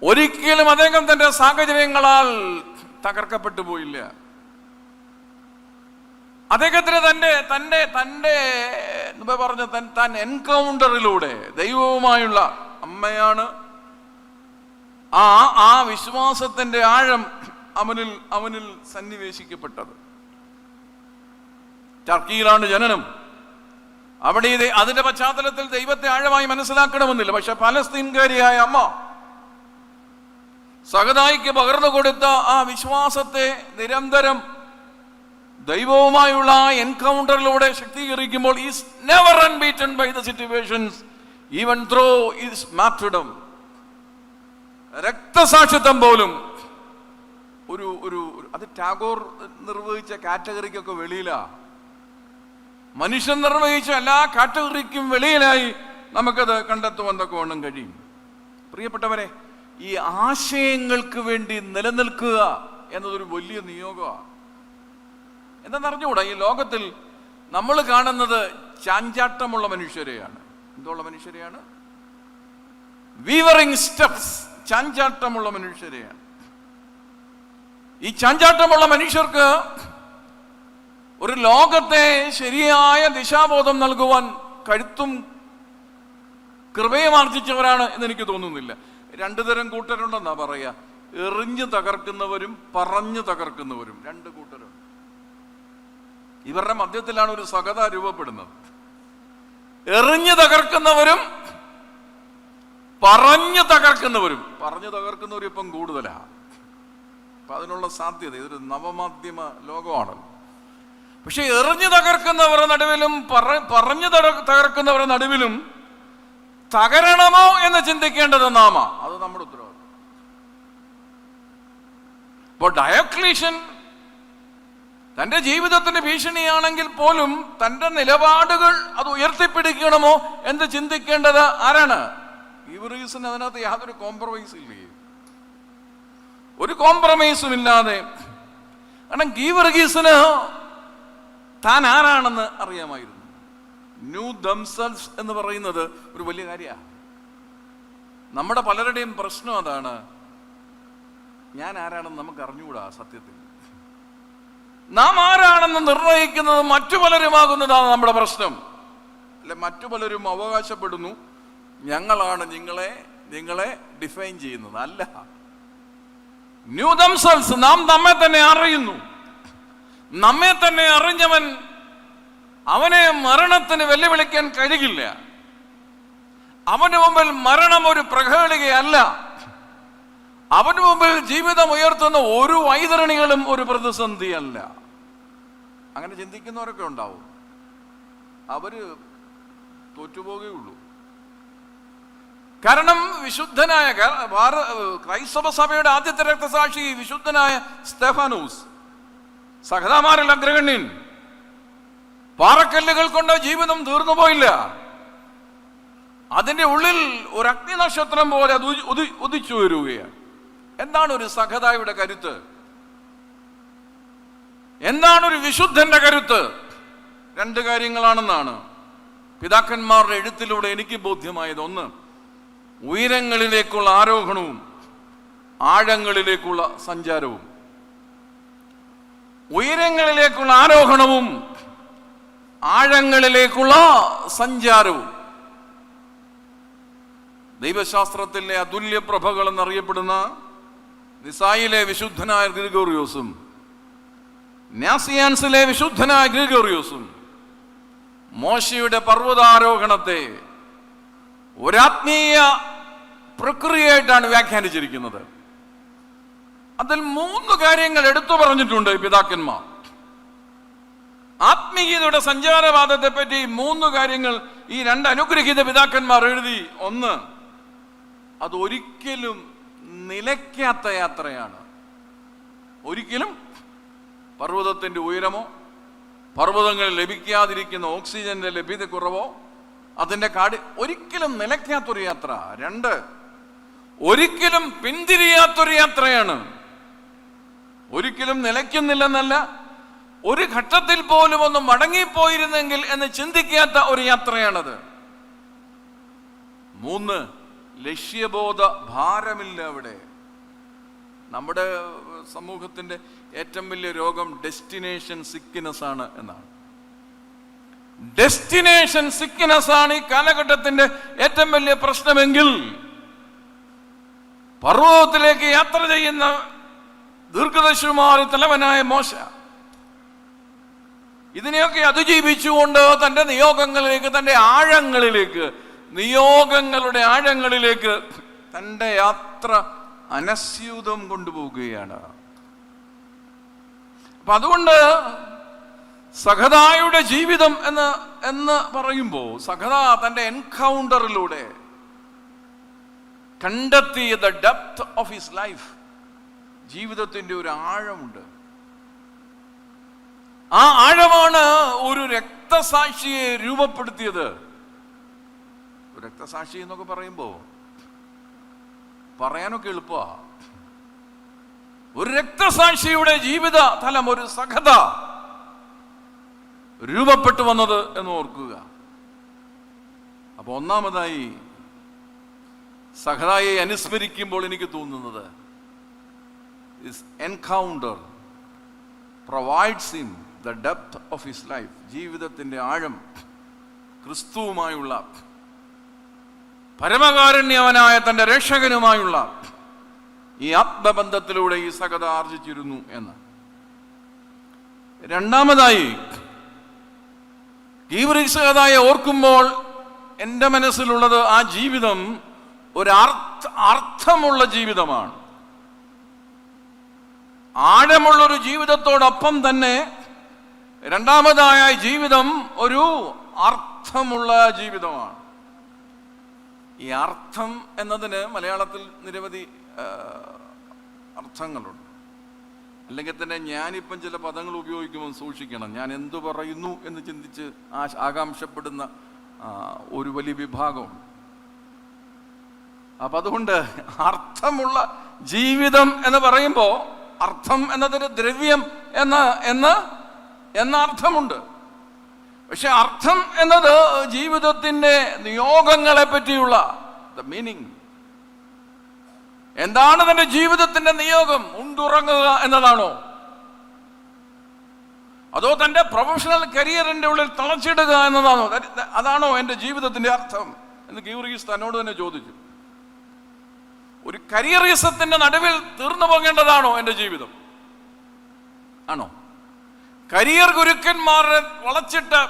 [SPEAKER 1] ഒരിക്കലും അദ്ദേഹം തന്റെ സാഹചര്യങ്ങളാൽ തകർക്കപ്പെട്ടു പോയില്ല. അദ്ദേഹത്തിന് താൻ എൻകൗണ്ടറിലൂടെ ദൈവവുമായുള്ള അമ്മയാണ് ആ വിശ്വാസത്തിന്റെ ആഴം അവനിൽ സന്നിവേശിക്കപ്പെട്ടത്. ടർക്കിയിലാണ് ജനനം. അവിടെ അതിന്റെ പശ്ചാത്തലത്തിൽ ദൈവത്തെ ആഴമായി മനസ്സിലാക്കണമെന്നില്ല. പക്ഷെ പലസ്തീൻകാരിയായ അമ്മ സഹദായിക്ക് പകർന്നു കൊടുത്ത ആ വിശ്വാസത്തെ നിരന്തരം ദൈവവുമായുള്ള എൻകൗണ്ടറിലൂടെ ശക്തീകരിക്കുമ്പോൾ is never unbeaten by the situations even through his martyrdom. രക്തസാക്ഷിത്വം പോലും ഒരു അത് ടാഗോർ നിർവഹിച്ച കാറ്റഗറിക്കൊക്കെ വെളിയിലാ. മനുഷ്യൻ നിർവഹിച്ച എല്ലാ കാറ്റഗറിക്കും വെളിയിലായി നമുക്കത് കണ്ടെത്തുവാൻ തക്കവണ്ണം കഴിയും. പ്രിയപ്പെട്ടവരെ, ഈ ആശയങ്ങൾക്ക് വേണ്ടി നിലനിൽക്കുക എന്നതൊരു വലിയ നിയോഗമാണ്. എന്താണെന്നറിഞ്ഞുകൂടാ, ഈ ലോകത്തിൽ നമ്മൾ കാണുന്നത് ചാഞ്ചാട്ടമുള്ള മനുഷ്യരെയാണ്. എന്തുള്ള മനുഷ്യരെയാണ്? വീവറിംഗ് സ്റ്റെപ്സ്. ചാഞ്ചാട്ടമുള്ള മനുഷ്യരെയാണ്. ഈ ചാഞ്ചാട്ടമുള്ള മനുഷ്യർക്ക് ഒരു ലോകത്തെ ശരിയായ ദിശാബോധം നൽകുവാൻ കഴുത്തും കൃപയും ആർജിച്ചവരാണ് എന്ന് എനിക്ക് തോന്നുന്നില്ല. രണ്ടു തരം കൂട്ടരുണ്ടെന്നാ പറയാ. എറിഞ്ഞു തകർക്കുന്നവരും പറഞ്ഞു തകർക്കുന്നവരും. രണ്ട് കൂട്ടരുണ്ട്. ഇവരുടെ മധ്യത്തിലാണ് ഒരു സകത രൂപപ്പെടുന്നത്. എറിഞ്ഞു തകർക്കുന്നവരും പറഞ്ഞു തകർക്കുന്നവരും. പറഞ്ഞു തകർക്കുന്നവരും ഇപ്പം കൂടുതലാണ്. അപ്പൊ അതിനുള്ള സാധ്യത, ഇതൊരു നവമാധ്യമ ലോകമാണല്ലോ. പക്ഷെ എറിഞ്ഞു തകർക്കുന്നവരുടെ നടുവിലും പറഞ്ഞു തകർക്കുന്നവരുടെ നടുവിലും തകരണമോ എന്ന് ചിന്തിക്കേണ്ടത് നാമ. അത് നമ്മുടെ ഉത്തരവാദിത്വം. ഇപ്പോൾ ഡയോക്ലീഷ്യൻ തന്റെ ജീവിതത്തിന്റെ ഭീഷണിയാണെങ്കിൽ പോലും തന്റെ നിലപാടുകൾ അത് ഉയർത്തിപ്പിടിക്കണമോ എന്ന് ചിന്തിക്കേണ്ടത് ആരാണ്? ഗീവർഗീസിന് അതിനകത്ത് യാതൊരു കോംപ്രമൈസും ഇല്ലേ? ഒരു കോംപ്രമൈസും ഇല്ലാതെ. കാരണം ഗീവർഗീസിന് താൻ ആരാണെന്ന് അറിയാമായിരുന്നു. ന്യൂ ദംസെൽസ് എന്ന് പറയുന്നത് ഒരു വലിയ കാര്യമാണ്. നമ്മുടെ പലരുടെയും പ്രശ്നം അതാണ്. ഞാൻ ആരാണെന്ന് നമുക്ക് അറിഞ്ഞുകൂടാ. സത്യത്തിൽ നാം ആരാണെന്ന് നിർണയിക്കുന്നത് മറ്റു പലരുമാകുന്നതാണ് നമ്മുടെ പ്രശ്നം. അല്ലെ, മറ്റു പലരും അവകാശപ്പെടുന്നു ഞങ്ങളാണ് നിങ്ങളെ ഡിഫൈൻ ചെയ്യുന്നത്. അല്ല, ന്യൂ ദംസെൽസ്. നാം നമ്മെ തന്നെ അറിയുന്നു. നമ്മെ തന്നെ അറിഞ്ഞവൻ അവനെ മരണത്തിന് വെല്ലുവിളിക്കാൻ കഴിയില്ല. അവന് മുമ്പിൽ മരണം ഒരു പ്രഹേളികയല്ല. അവന് മുമ്പിൽ ജീവിതം ഉയർത്തുന്ന ഒരു വൈതരണികളും ഒരു പ്രതിസന്ധിയല്ല. അങ്ങനെ ചിന്തിക്കുന്നവരൊക്കെ ഉണ്ടാവും. അവര് തോറ്റുപോകുകയുള്ളൂ. കാരണം വിശുദ്ധനായ ക്രൈസ്തവ സഭയുടെ ആദ്യത്തെ രക്തസാക്ഷി വിശുദ്ധനായ സ്തെഫാനോസ്, സഹതാമാരിൽ അഗ്രഗണ്യൻ, പാറക്കല്ലുകൾ കൊണ്ട് ജീവിതം തീർന്നു പോയില്ല. അതിന്റെ ഉള്ളിൽ ഒരു അഗ്നി നക്ഷത്രം പോലെ അത് ഉദിച്ചു വരികയാണ്. എന്താണ് ഒരു സഹതായുടെ കരുത്ത്? എന്താണ് ഒരു വിശുദ്ധന്റെ കരുത്ത്? രണ്ട് കാര്യങ്ങളാണെന്നാണ് പിതാക്കന്മാരുടെ എഴുത്തിലൂടെ എനിക്ക് ബോധ്യമായത്. ഒന്ന്, ഉയരങ്ങളിലേക്കുള്ള ആരോഹണവും ആഴങ്ങളിലേക്കുള്ള സഞ്ചാരവും. ഉയരങ്ങളിലേക്കുള്ള ആരോഹണവും ആഴങ്ങളിലേക്കുള്ള സഞ്ചാരവും. ദൈവശാസ്ത്രത്തിലെ അതുല്യ പ്രഭകൾ എന്നറിയപ്പെടുന്ന നിസായിലെ വിശുദ്ധനായ ഗ്രിഗോറിയോസും നാസിയാൻസിലെ വിശുദ്ധനായ ഗ്രിഗോറിയോസും മോശയുടെ പർവ്വതാരോഹണത്തെ ഒരാത്മീയ പ്രക്രിയയായിട്ടാണ് വ്യാഖ്യാനിച്ചിരിക്കുന്നത്. അതിൽ 3 കാര്യങ്ങൾ എടുത്തു പറഞ്ഞിട്ടുണ്ട് പിതാക്കന്മാർ. ആത്മീയതയുടെ സഞ്ചാരവാദത്തെ പറ്റി 3 കാര്യങ്ങൾ ഈ 2 അനുഗ്രഹീത പിതാക്കന്മാർ എഴുതി. ഒന്ന്, അത് ഒരിക്കലും നിലയ്ക്കാത്ത യാത്രയാണ്. ഒരിക്കലും പർവ്വതത്തിന്റെ ഉയരമോ പർവ്വതങ്ങളിൽ ലഭിക്കാതിരിക്കുന്ന ഓക്സിജന്റെ ലഭ്യതക്കുറവോ അതിന്റെ ഒരിക്കലും നിലയ്ക്കാത്തൊരു യാത്ര. 2, ഒരിക്കലും പിന്തിരിയാത്തൊരു യാത്രയാണ്. ഒരിക്കലും നിലയ്ക്കുന്നില്ലെന്നല്ല, ഒരു ഘട്ടത്തിൽ പോലും ഒന്ന് മടങ്ങിപ്പോയിരുന്നെങ്കിൽ എന്ന് ചിന്തിക്കാത്ത ഒരു യാത്രയാണത്. 3, ലക്ഷ്യബോധ ഭാരമില്ല അവിടെ. നമ്മുടെ സമൂഹത്തിന്റെ ഏറ്റവും വലിയ രോഗം ഡെസ്റ്റിനേഷൻ സിക്നെസ് ആണ് എന്നാണ്. ഡെസ്റ്റിനേഷൻ സിക്നെസ് ആണ് ഈ കാലഘട്ടത്തിന്റെ ഏറ്റവും വലിയ പ്രശ്നമെങ്കിൽ പർവ്വതത്തിലേക്ക് യാത്ര ചെയ്യുന്ന ദീർഘദർശിമാരിൽ തലവനായ മോശ ഇതിനെയൊക്കെ അതിജീവിച്ചുകൊണ്ട് തന്റെ നിയോഗങ്ങളിലേക്ക്, തന്റെ ആഴങ്ങളിലേക്ക്, നിയോഗങ്ങളുടെ ആഴങ്ങളിലേക്ക് തന്റെ യാത്ര അനസ്യൂതം കൊണ്ടുപോവുകയാണ്. അപ്പൊ അതുകൊണ്ട് സഹതായുടെ ജീവിതം എന്ന് പറയുമ്പോൾ സഹത തന്റെ എൻകൗണ്ടറിലൂടെ കണ്ടെത്തിയ the depth of his life. ജീവിതത്തിന്റെ ഒരു ആഴമുണ്ട്. ആ ആഴമാണ് ഒരു രക്തസാക്ഷിയെ രൂപപ്പെടുത്തിയത്. രക്തസാക്ഷി എന്നൊക്കെ പറയുമ്പോ പറയാനൊക്കെ എളുപ്പമാ. ഒരു രക്തസാക്ഷിയുടെ ജീവിത തലം, ഒരു സഖത രൂപപ്പെട്ടു വന്നത് എന്ന് ഓർക്കുക. അപ്പൊ ഒന്നാമതായി സഖതായെ അനുസ്മരിക്കുമ്പോൾ എനിക്ക് തോന്നുന്നത് His encounter provides him the depth of his life. ജീവിതത്തിന്റെ ആഴം, ക്രിസ്തുവുമായുള്ള, പരമകാരുണ്യവനായ തന്റെ രക്ഷകനുമായുള്ള ഈ ആത്മബന്ധത്തിലൂടെ ഈ സഖത ആർജിച്ചിരുന്നു എന്ന്. രണ്ടാമതായി ഗീവറീസകതായെ ഓർക്കുമ്പോൾ എൻ്റെ മനസ്സിലുള്ളത് ആ ജീവിതം ഒരു അർത്ഥമുള്ള ജീവിതമാണ്. ആഴമുള്ളൊരു ജീവിതത്തോടൊപ്പം തന്നെ രണ്ടാമതായ ജീവിതം ഒരു അർത്ഥമുള്ള ജീവിതമാണ്. ഈ അർത്ഥം എന്നതിന് മലയാളത്തിൽ നിരവധി അർത്ഥങ്ങളുണ്ട്. അല്ലെങ്കിൽ തന്നെ ഞാനിപ്പം ചില പദങ്ങൾ ഉപയോഗിക്കുമ്പോൾ സൂക്ഷിക്കണം. ഞാൻ എന്തു പറയുന്നു എന്ന് ചിന്തിച്ച് ആകാംക്ഷപ്പെടുന്ന ഒരു വലിയ വിഭാഗമുണ്ട്. അപ്പം അതുകൊണ്ട് അർത്ഥമുള്ള ജീവിതം എന്ന് പറയുമ്പോൾ അർത്ഥം എന്നതിന് ദ്രവ്യം എന്ന അർത്ഥമുണ്ട്. പക്ഷെ അർത്ഥം എന്നത് ജീവിതത്തിന്റെ നിയോഗങ്ങളെ പറ്റിയുള്ള ദ മീനിങ്. എന്താണ് തന്റെ ജീവിതത്തിന്റെ നിയോഗം? ഉണ്ടുറങ്ങുക എന്നതാണോ? അതോ തന്റെ പ്രൊഫഷണൽ കരിയറിന്റെ ഉള്ളിൽ തളച്ചിടുക എന്നതാണോ? അതാണോ എൻ്റെ ജീവിതത്തിന്റെ അർത്ഥം എന്ന് ഗീവറീസ് തന്നോട് തന്നെ ചോദിച്ചു. ഒരു കരിയറിസത്തിന്റെ നടുവിൽ തീർന്നു പോകേണ്ടതാണോ എൻ്റെ ജീവിതം? ആണോ? കരിയർ ഗുരുക്കന്മാരെ വളച്ചിട്ട്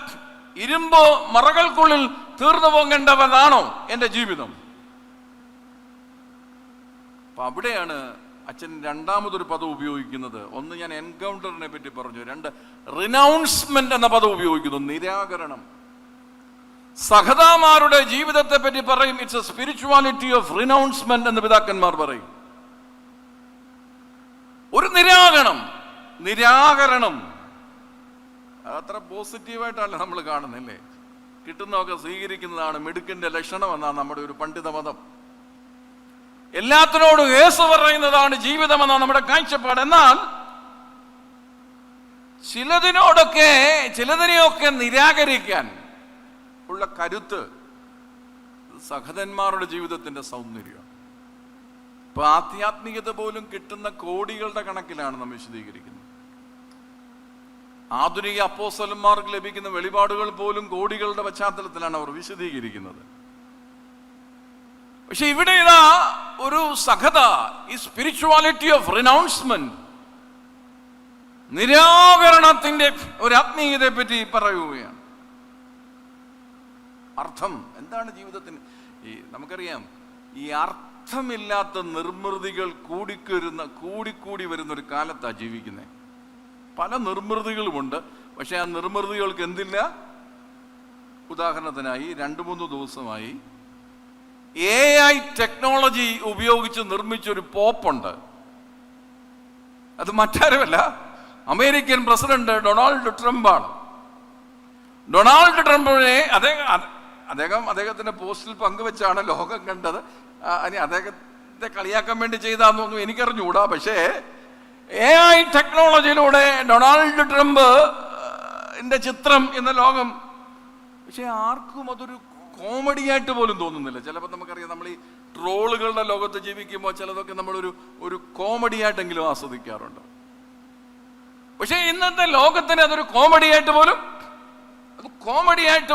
[SPEAKER 1] ഇരുമ്പ് മറകൾക്കുള്ളിൽ തീർന്നു പോകേണ്ടവനാണോ എൻ്റെ ജീവിതം? അപ്പൊ അവിടെയാണ് അച്ഛൻ രണ്ടാമതൊരു പദം ഉപയോഗിക്കുന്നത്. ഒന്ന്, ഞാൻ എൻകൗണ്ടറിനെ പറ്റി പറഞ്ഞു. 2, റിനൗൺസ്മെന്റ് എന്ന പദം ഉപയോഗിക്കുന്നു, നിരാകരണം. സഹതാമാരുടെ ജീവിതത്തെ പറ്റി പറയും ഇറ്റ്സ് എ സ്പിരിച്വാലിറ്റി ഓഫ് റിനൗൺസ്മെന്റ് എന്ന് പിതാക്കന്മാർ പറയും. ഒരു നിരാകരണം. അതത്ര പോസിറ്റീവായിട്ടല്ല നമ്മൾ കാണുന്നില്ലേ. കിട്ടുന്നതൊക്കെ സ്വീകരിക്കുന്നതാണ് മിടുക്കിന്റെ ലക്ഷണം എന്നാണ് നമ്മുടെ ഒരു പണ്ഡിത മതം. എല്ലാത്തിനോടും യേശു പറയുന്നതാണ് ജീവിതമെന്നാണ് നമ്മുടെ കാഴ്ചപ്പാട്. എന്നാൽ ചിലതിനെയൊക്കെ നിരാകരിക്കാൻ ഉള്ള കരുത്ത് സഹതന്മാരുടെ ജീവിതത്തിന്റെ സൗന്ദര്യം. ഇപ്പൊ ആധ്യാത്മികത പോലും കിട്ടുന്ന കോടികളുടെ കണക്കിലാണ് നാം വിശദീകരിക്കുന്നത്. ആധുനിക അപ്പോസ്തലന്മാർക്ക് ലഭിക്കുന്ന വെളിപാടുകൾ പോലും കോടികളുടെ പശ്ചാത്തലത്തിലാണ് അവർ വിശദീകരിക്കുന്നത്. പക്ഷെ ഇവിടെ ഇതാ ഒരു സഖത, ഈ സ്പിരിച്വാലിറ്റി ഓഫ് റിനൗൺസ്മെന്റ്, നിരാകരണത്തിന്റെ ഒരു ആത്മീയതയെ പറ്റി പറയുകയാണ്. അർത്ഥം എന്താണ് ജീവിതത്തിന്? നമുക്കറിയാം, ഈ അർത്ഥമില്ലാത്ത നിർമ്മിതികൾ കൂടിക്കൂടി വരുന്ന ഒരു കാലത്താണ് ജീവിക്കുന്നത്. പല നിർമ്മിതികളുമുണ്ട്, പക്ഷെ ആ നിർമ്മിതികൾക്ക് എന്തില്ല? ഉദാഹരണത്തിനായി 2-3 ദിവസമായി AI ടെക്നോളജി ഉപയോഗിച്ച് നിർമ്മിച്ചൊരു പോപ്പുണ്ട്. അത് മറ്റാരുമല്ല, അമേരിക്കൻ പ്രസിഡന്റ് ഡൊണാൾഡ് ട്രംപാണ്. ഡൊണാൾഡ് ട്രംപിനെ അദ്ദേഹത്തിന്റെ പോസ്റ്റിൽ പങ്കുവെച്ചാണ് ലോകം കണ്ടത്. ഇനി അദ്ദേഹത്തെ കളിയാക്കാൻ വേണ്ടി ചെയ്താന്നൊന്നും എനിക്കറിഞ്ഞുകൂടാ. പക്ഷേ AI ടെക്നോളജിയിലൂടെ ഡൊണാൾഡ് ട്രംപിന്റെ ചിത്രം എന്ന ലോകം, പക്ഷെ ആർക്കും അതൊരു കോമഡിയായിട്ട് പോലും തോന്നുന്നില്ല. ചിലപ്പോൾ നമുക്കറിയാം, നമ്മൾ ഈ ട്രോളുകളുടെ ലോകത്ത് ജീവിക്കുമ്പോൾ ചിലതൊക്കെ നമ്മളൊരു കോമഡിയായിട്ടെങ്കിലും ആസ്വദിക്കാറുണ്ട്. പക്ഷെ ഇന്നത്തെ ലോകത്തിന് അതൊരു കോമഡിയായിട്ട്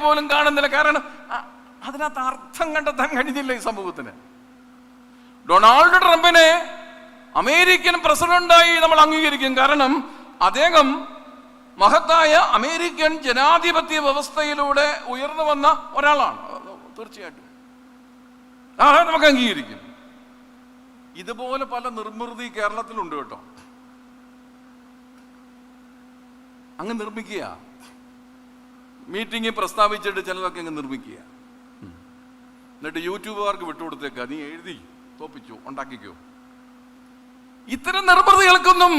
[SPEAKER 1] പോലും കാണുന്നില്ല. കാരണം അതിനകത്ത് അർത്ഥം കണ്ടെത്താൻ കഴിഞ്ഞില്ല ഈ സമൂഹത്തിന്. ഡൊണാൾഡ് ട്രംപിനെ അമേരിക്കൻ പ്രസിഡന്റായി നമ്മൾ അംഗീകരിക്കും. കാരണം അദ്ദേഹം മഹത്തായ അമേരിക്കൻ ജനാധിപത്യ വ്യവസ്ഥയിലൂടെ ഉയർന്നു വന്ന ഒരാളാണ്. തീർച്ചയായിട്ടും നമുക്ക് അംഗീകരിക്കും. ഇതുപോലെ പല നിർമ്മിതി കേരളത്തിലുണ്ട് കേട്ടോ. അങ്ങ് നിർമ്മിക്കുക, മീറ്റിംഗ് പ്രസ്താവിച്ചിട്ട് ചിലതൊക്കെ അങ്ങ് നിർമ്മിക്കുക, എന്നിട്ട് യൂട്യൂബുകാർക്ക് വിട്ടുകൊടുത്തേക്കുക, നീ എഴുതി തോപ്പിച്ചു ഉണ്ടാക്കിക്കോ. ഇത്തരം നിർമ്മിതികൾക്കൊന്നും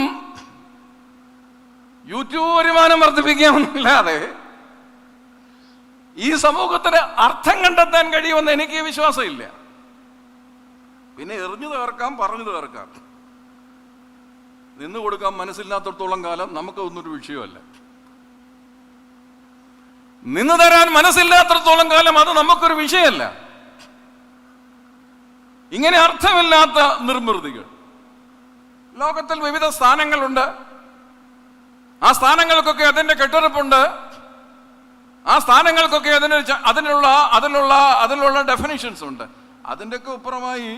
[SPEAKER 1] യൂട്യൂബ് വരുമാനം വർദ്ധിപ്പിക്കാമെന്നില്ലാതെ ഈ സമൂഹത്തിന് അർത്ഥം കണ്ടെത്താൻ കഴിയുമെന്ന് എനിക്ക് വിശ്വാസമില്ല. പിന്നെ എറിഞ്ഞു തകർക്കാം, പറഞ്ഞു തകർക്കാം, നിന്നു കൊടുക്കാൻ മനസ്സില്ലാത്തടത്തോളം കാലം നമുക്കൊന്നൊരു വിഷയമല്ല. നിന്ന് തരാൻ മനസ്സില്ലാത്തടത്തോളം കാലം അത് നമുക്കൊരു വിഷയമല്ല. ഇങ്ങനെ അർത്ഥമില്ലാത്ത നിർമ്മിതികൾ ലോകത്തിൽ വിവിധ സ്ഥാനങ്ങളുണ്ട്. ആ സ്ഥാനങ്ങൾക്കൊക്കെ അതിൻ്റെ കെട്ടുറപ്പുണ്ട്. ആ സ്ഥാനങ്ങൾക്കൊക്കെ അതിനുള്ള ഡെഫിനിഷൻസ് ഉണ്ട്. അതിൻ്റെയൊക്കെ അപ്പുറമായി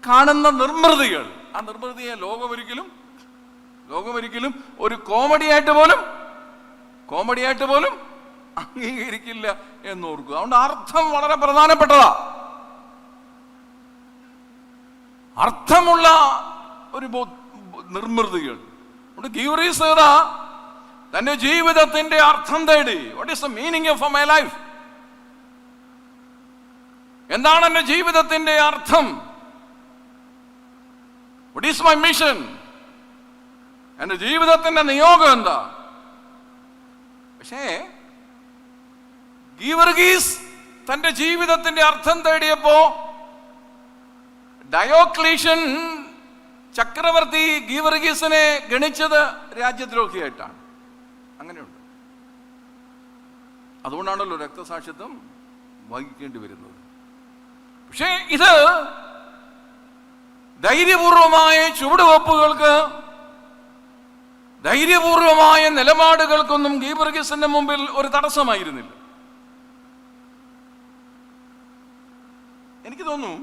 [SPEAKER 1] കാണുന്ന നിർമ്മിതികൾ, ആ നിർമ്മിതിയെ ലോകമൊരിക്കലും ഒരു കോമഡിയായിട്ട് പോലും അംഗീകരിക്കില്ല എന്നോർക്കുക. അതുകൊണ്ട് അർത്ഥം വളരെ പ്രധാനപ്പെട്ടതാ. അർത്ഥമുള്ള ഒരു നിർമ്മിതികൾ. ഗീവറീസ് തന്റെ ജീവിതത്തിന്റെ അർത്ഥം തേടി, what is the meaning of my life? എന്താണ് എന്റെ ജീവിതത്തിന്റെ അർത്ഥം? What is my mission? എന്റെ ജീവിതത്തിന്റെ നിയോഗം എന്താ? പക്ഷേ ഗീവർഗീസ് തന്റെ ജീവിതത്തിന്റെ അർത്ഥം തേടിയപ്പോ ഡയോക്ലീഷ്യൻ ചക്രവർത്തി ഗീവർഗീസിനെ ഗണിച്ചത് രാജ്യദ്രോഹിയായിട്ടാണ്. അങ്ങനെയുണ്ട്. അതുകൊണ്ടാണല്ലോ രക്തസാക്ഷിത്വം വഹിക്കേണ്ടി വരുന്നത്. പക്ഷേ ഇത് ധൈര്യപൂർവമായ ചുവടുവെപ്പുകൾക്ക്, ധൈര്യപൂർവമായ നിലപാടുകൾക്കൊന്നും ഗീവർഗീസിന്റെ മുമ്പിൽ ഒരു തടസ്സമായിരുന്നില്ല. എനിക്ക് തോന്നുന്നു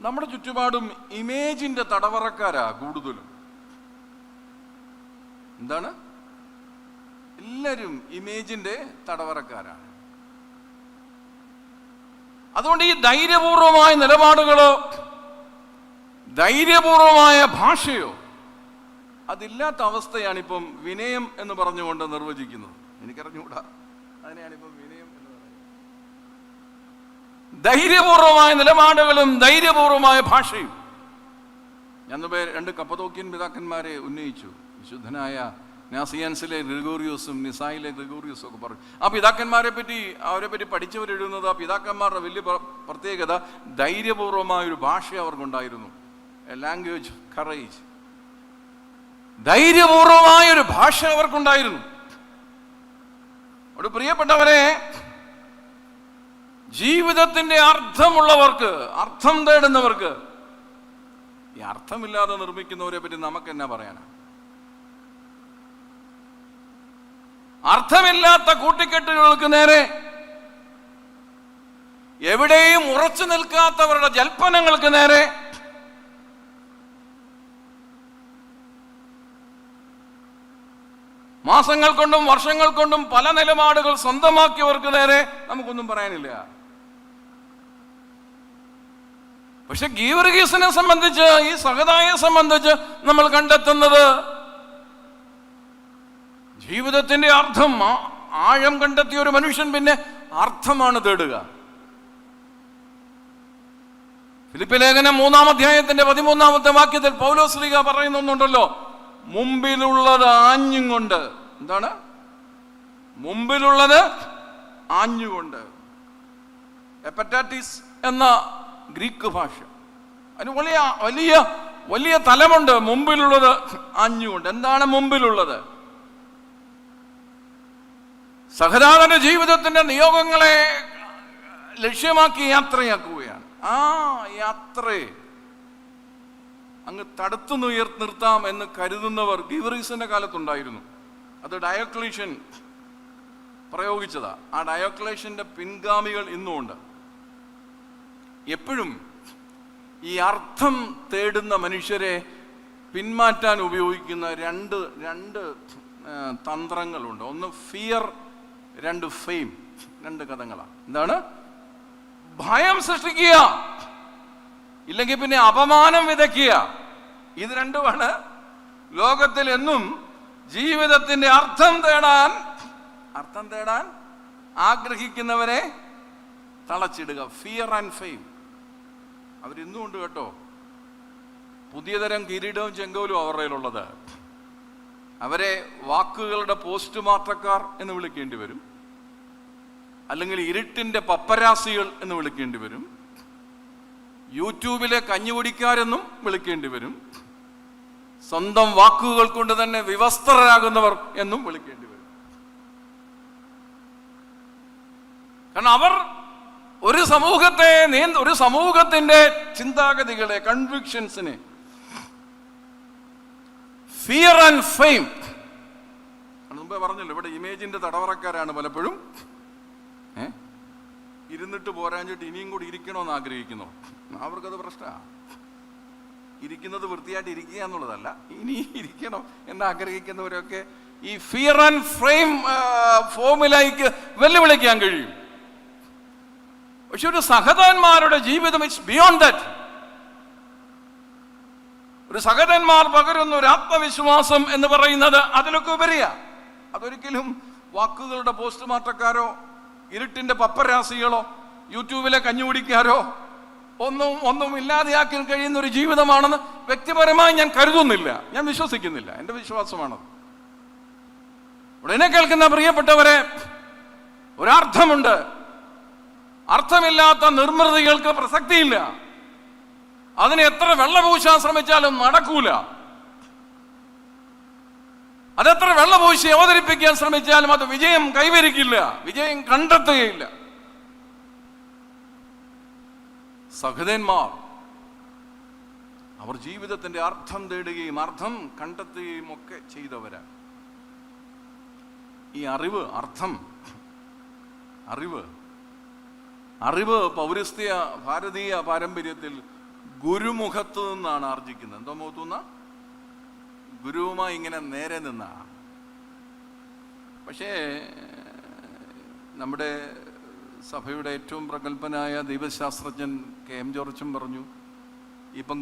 [SPEAKER 1] നമ്മുടെ ചുറ്റുപാടും ഇമേജിന്റെ തടവറക്കാരാ കൂടുതലും. എന്താണ്? എല്ലാവരും ഇമേജിന്റെ തടവറക്കാരാണ്. അതുകൊണ്ട് ഈ ധൈര്യപൂർവമായ നിലപാടുകളോ ധൈര്യപൂർവമായ ഭാഷയോ അതില്ലാത്ത അവസ്ഥയാണ് ഇപ്പം വിനയം എന്ന് പറഞ്ഞുകൊണ്ട് നിർവചിക്കുന്നത്. എനിക്കറിഞ്ഞുകൂടാ, അതിനെയാണിപ്പം വിനയം എന്ന് പറയുന്നത്. ധൈര്യപൂർവമായ നിലപാടുകളും ധൈര്യപൂർവമായ ഭാഷയും. ഞാൻ 2 കപ്പദോക്യൻ പിതാക്കന്മാരെ ഉന്നയിച്ചു. വിശുദ്ധനായ നാസിയാൻസിലെ ഗ്രിഗോറിയോസും നിസായിലെ ഗ്രിഗോറിയോസും ഒക്കെ പറഞ്ഞു. ആ പിതാക്കന്മാരെ പറ്റി അവരെ പറ്റി പഠിച്ചവരെഴുതുന്നത്, ആ പിതാക്കന്മാരുടെ വലിയ പ്രത്യേകത ധൈര്യപൂർവമായൊരു ഭാഷ അവർക്കുണ്ടായിരുന്നു. A language courage. ധൈര്യപൂർവമായൊരു ഭാഷ അവർക്കുണ്ടായിരുന്നു. ഒരു പ്രിയപ്പെട്ടവരെ, ജീവിതത്തിന്റെ അർത്ഥമുള്ളവർക്ക്, അർത്ഥം തേടുന്നവർക്ക്, ഈ അർത്ഥമില്ലാതെ നിർമ്മിക്കുന്നവരെ പറ്റി നമുക്ക് എന്നാ പറയാനാ? അർത്ഥമില്ലാത്ത കൂട്ടിക്കെട്ടുകൾക്ക് നേരെ, എവിടെയും ഉറച്ചു നിൽക്കാത്തവരുടെ ജൽപ്പനങ്ങൾക്ക് നേരെ, മാസങ്ങൾ കൊണ്ടും വർഷങ്ങൾ കൊണ്ടും പല നിലപാടുകൾ സ്വന്തമാക്കിയവർക്ക് നേരെ നമുക്കൊന്നും പറയാനില്ല. പക്ഷെ ഗീവർഗീസിനെ സംബന്ധിച്ച്, ഈ സഹദായെ സംബന്ധിച്ച് നമ്മൾ കണ്ടെത്തുന്നത് ജീവിതത്തിന്റെ അർത്ഥം, ആഴം കണ്ടെത്തിയ ഒരു മനുഷ്യൻ പിന്നെ അർത്ഥമാണ് തേടുക. ഫിലിപ്പി ലേഖനം 3-ാം അധ്യായത്തിന്റെ 13-ാമത്തെ വാക്യത്തിൽ പൗലോസ് ശ്ലീഹ പറയുന്നുണ്ടല്ലോ, മുമ്പിലുള്ളത് ആഞ്ഞും കൊണ്ട്. എന്താണ് മുമ്പിലുള്ളത്? ആഞ്ഞുകൊണ്ട്. എപ്പറ്റാറ്റിസ് എന്ന ഗ്രീക്ക് ഭാഷ, അതിന് വലിയ വലിയ വലിയ തലമുണ്ട്. മുമ്പിലുള്ളത് ആഞ്ഞുകൊണ്ട്. എന്താണ് മുമ്പിലുള്ളത്? സഹദാന്റെ ജീവിതത്തിന്റെ നിയോഗങ്ങളെ ലക്ഷ്യമാക്കി യാത്രയാക്കുകയാണ്. ആ യാത്രയെ അങ്ങ് തടുത്തു നിർത്താം എന്ന് കരുതുന്നവർ ഗീവർഗീസിന്റെ കാലത്തുണ്ടായിരുന്നു. അത് ഡയോക്ലീഷ്യൻ പ്രയോഗിച്ചതാ. ആ ഡയോക്ലീഷ്യന്റെ പിൻഗാമികൾ ഇന്നുമുണ്ട്. എപ്പോഴും ഈ അർത്ഥം തേടുന്ന മനുഷ്യരെ പിന്മാറ്റാൻ ഉപയോഗിക്കുന്ന രണ്ട് തന്ത്രങ്ങളുണ്ട്. ഒന്ന് ഫിയർ, രണ്ട് ഫെയിം. രണ്ട് കഥങ്ങളാണ്. എന്താണ്? ഭയം സൃഷ്ടിക്കുക, ഇല്ലെങ്കിൽ പിന്നെ അപമാനം വിതയ്ക്കുക. ഇത് രണ്ടുമാണ് ലോകത്തിൽ എന്നും ജീവിതത്തിന്റെ അർത്ഥം തേടാൻ ആഗ്രഹിക്കുന്നവരെ തളച്ചിടുക. Fear and fame. അവരിന്നും ഉണ്ട് കേട്ടോ. പുതിയ തരം കിരീടവും ചെങ്കോലും അവരുടെ കയ്യിലുള്ളത്. അവരെ വാക്കുകളുടെ പോസ്റ്റ് മാർട്ടക്കാർ എന്ന് വിളിക്കേണ്ടി വരും, അല്ലെങ്കിൽ ഇരുട്ടിന്റെ പപ്പരാസികൾ എന്ന് വിളിക്കേണ്ടി വരും, യൂട്യൂബിലെ കഞ്ഞുകുടിക്കാരെന്നും വിളിക്കേണ്ടി വരും, സ്വന്തം വാക്കുകൾ കൊണ്ട് തന്നെ വിവസ്ത്രരാകുന്നവർ എന്നും വിളിക്കേണ്ടി വരും. കാരണം അവർ ഒരു സമൂഹത്തിന്റെ ചിന്താഗതികളെ, കൺവിക്ഷൻസിനെ, ഫിയർ ആൻഡ് ഫെയിം. മുമ്പേ പറഞ്ഞല്ലോ, ഇവിടെ ഇമേജിന്റെ തടവറക്കാരാണ് പലപ്പോഴും. ഇരുന്നിട്ട് പോരാഞ്ഞിട്ട് ഇനിയും കൂടി ഇരിക്കണമെന്ന് ആഗ്രഹിക്കുന്നു. അവർക്കത് പ്രശ്നമാണ്. ഇരിക്കുന്നത് വൃത്തിയായിട്ട് ഇരിക്കുക എന്നുള്ളതല്ല, ഇനി ഇരിക്കണം എന്ന് ആഗ്രഹിക്കുന്നവരൊക്കെ ഈ ഫിയർ ആൻഡ് ഫെയിം ഫോമിലേക്ക് വെല്ലുവിളിക്കാൻ കഴിയും. പക്ഷെ ഒരു സഹദാന്മാരുടെ ജീവിതം ഇറ്റ്സ് ബിയോണ്ട് ദാറ്റ്. ഒരു സഹദന്മാർ പകരുന്ന ഒരു ആത്മവിശ്വാസം എന്ന് പറയുന്നത് അതിലൊക്കെ ഉപരിയാ. അതൊരിക്കലും വാക്കുകളുടെ പോസ്റ്റ് മാർട്ടക്കാരോ ഇരുട്ടിന്റെ പപ്പരാസികളോ യൂട്യൂബിലെ കഞ്ഞുകുടിക്കാരോ ഒന്നും ഇല്ലാതെയാക്കി കഴിയുന്ന ഒരു ജീവിതമാണെന്ന് വ്യക്തിപരമായി ഞാൻ കരുതുന്നില്ല, ഞാൻ വിശ്വസിക്കുന്നില്ല. എൻ്റെ വിശ്വാസമാണത്. ഉടനെ കേൾക്കുന്ന പ്രിയപ്പെട്ടവരെ, ഒരർത്ഥമുണ്ട്. അർത്ഥമില്ലാത്ത നിർമ്മിതികൾക്ക് പ്രസക്തിയില്ല. അതിനെ എത്ര വെള്ളപൂശാൻ ശ്രമിച്ചാലും നടക്കൂല. അതെത്ര വെള്ളപൂശി അവതരിപ്പിക്കാൻ ശ്രമിച്ചാലും അത് വിജയം കൈവരിക്കില്ല, വിജയം കണ്ടെത്തുകയില്ല. സഹദന്മാർ അവർ ജീവിതത്തിന്റെ അർത്ഥം തേടുകയും അർത്ഥം കണ്ടെത്തുകയും ഒക്കെ ചെയ്തവരാ. ഈ അറിവ് പൗരസ്ത്യ ഭാരതീയ പാരമ്പര്യത്തിൽ ഗുരുമുഖത്ത് നിന്നാണ് ആർജിക്കുന്നത്. എന്തോ മുഖത്തുനിന്ന ഗുരുവുമായി ഇങ്ങനെ നേരെ നിന്ന. പക്ഷേ നമ്മുടെ സഭയുടെ ഏറ്റവും പ്രഗത്ഭനായ ദൈവശാസ്ത്രജ്ഞൻ KM ജോർജും പറഞ്ഞു, ഇപ്പം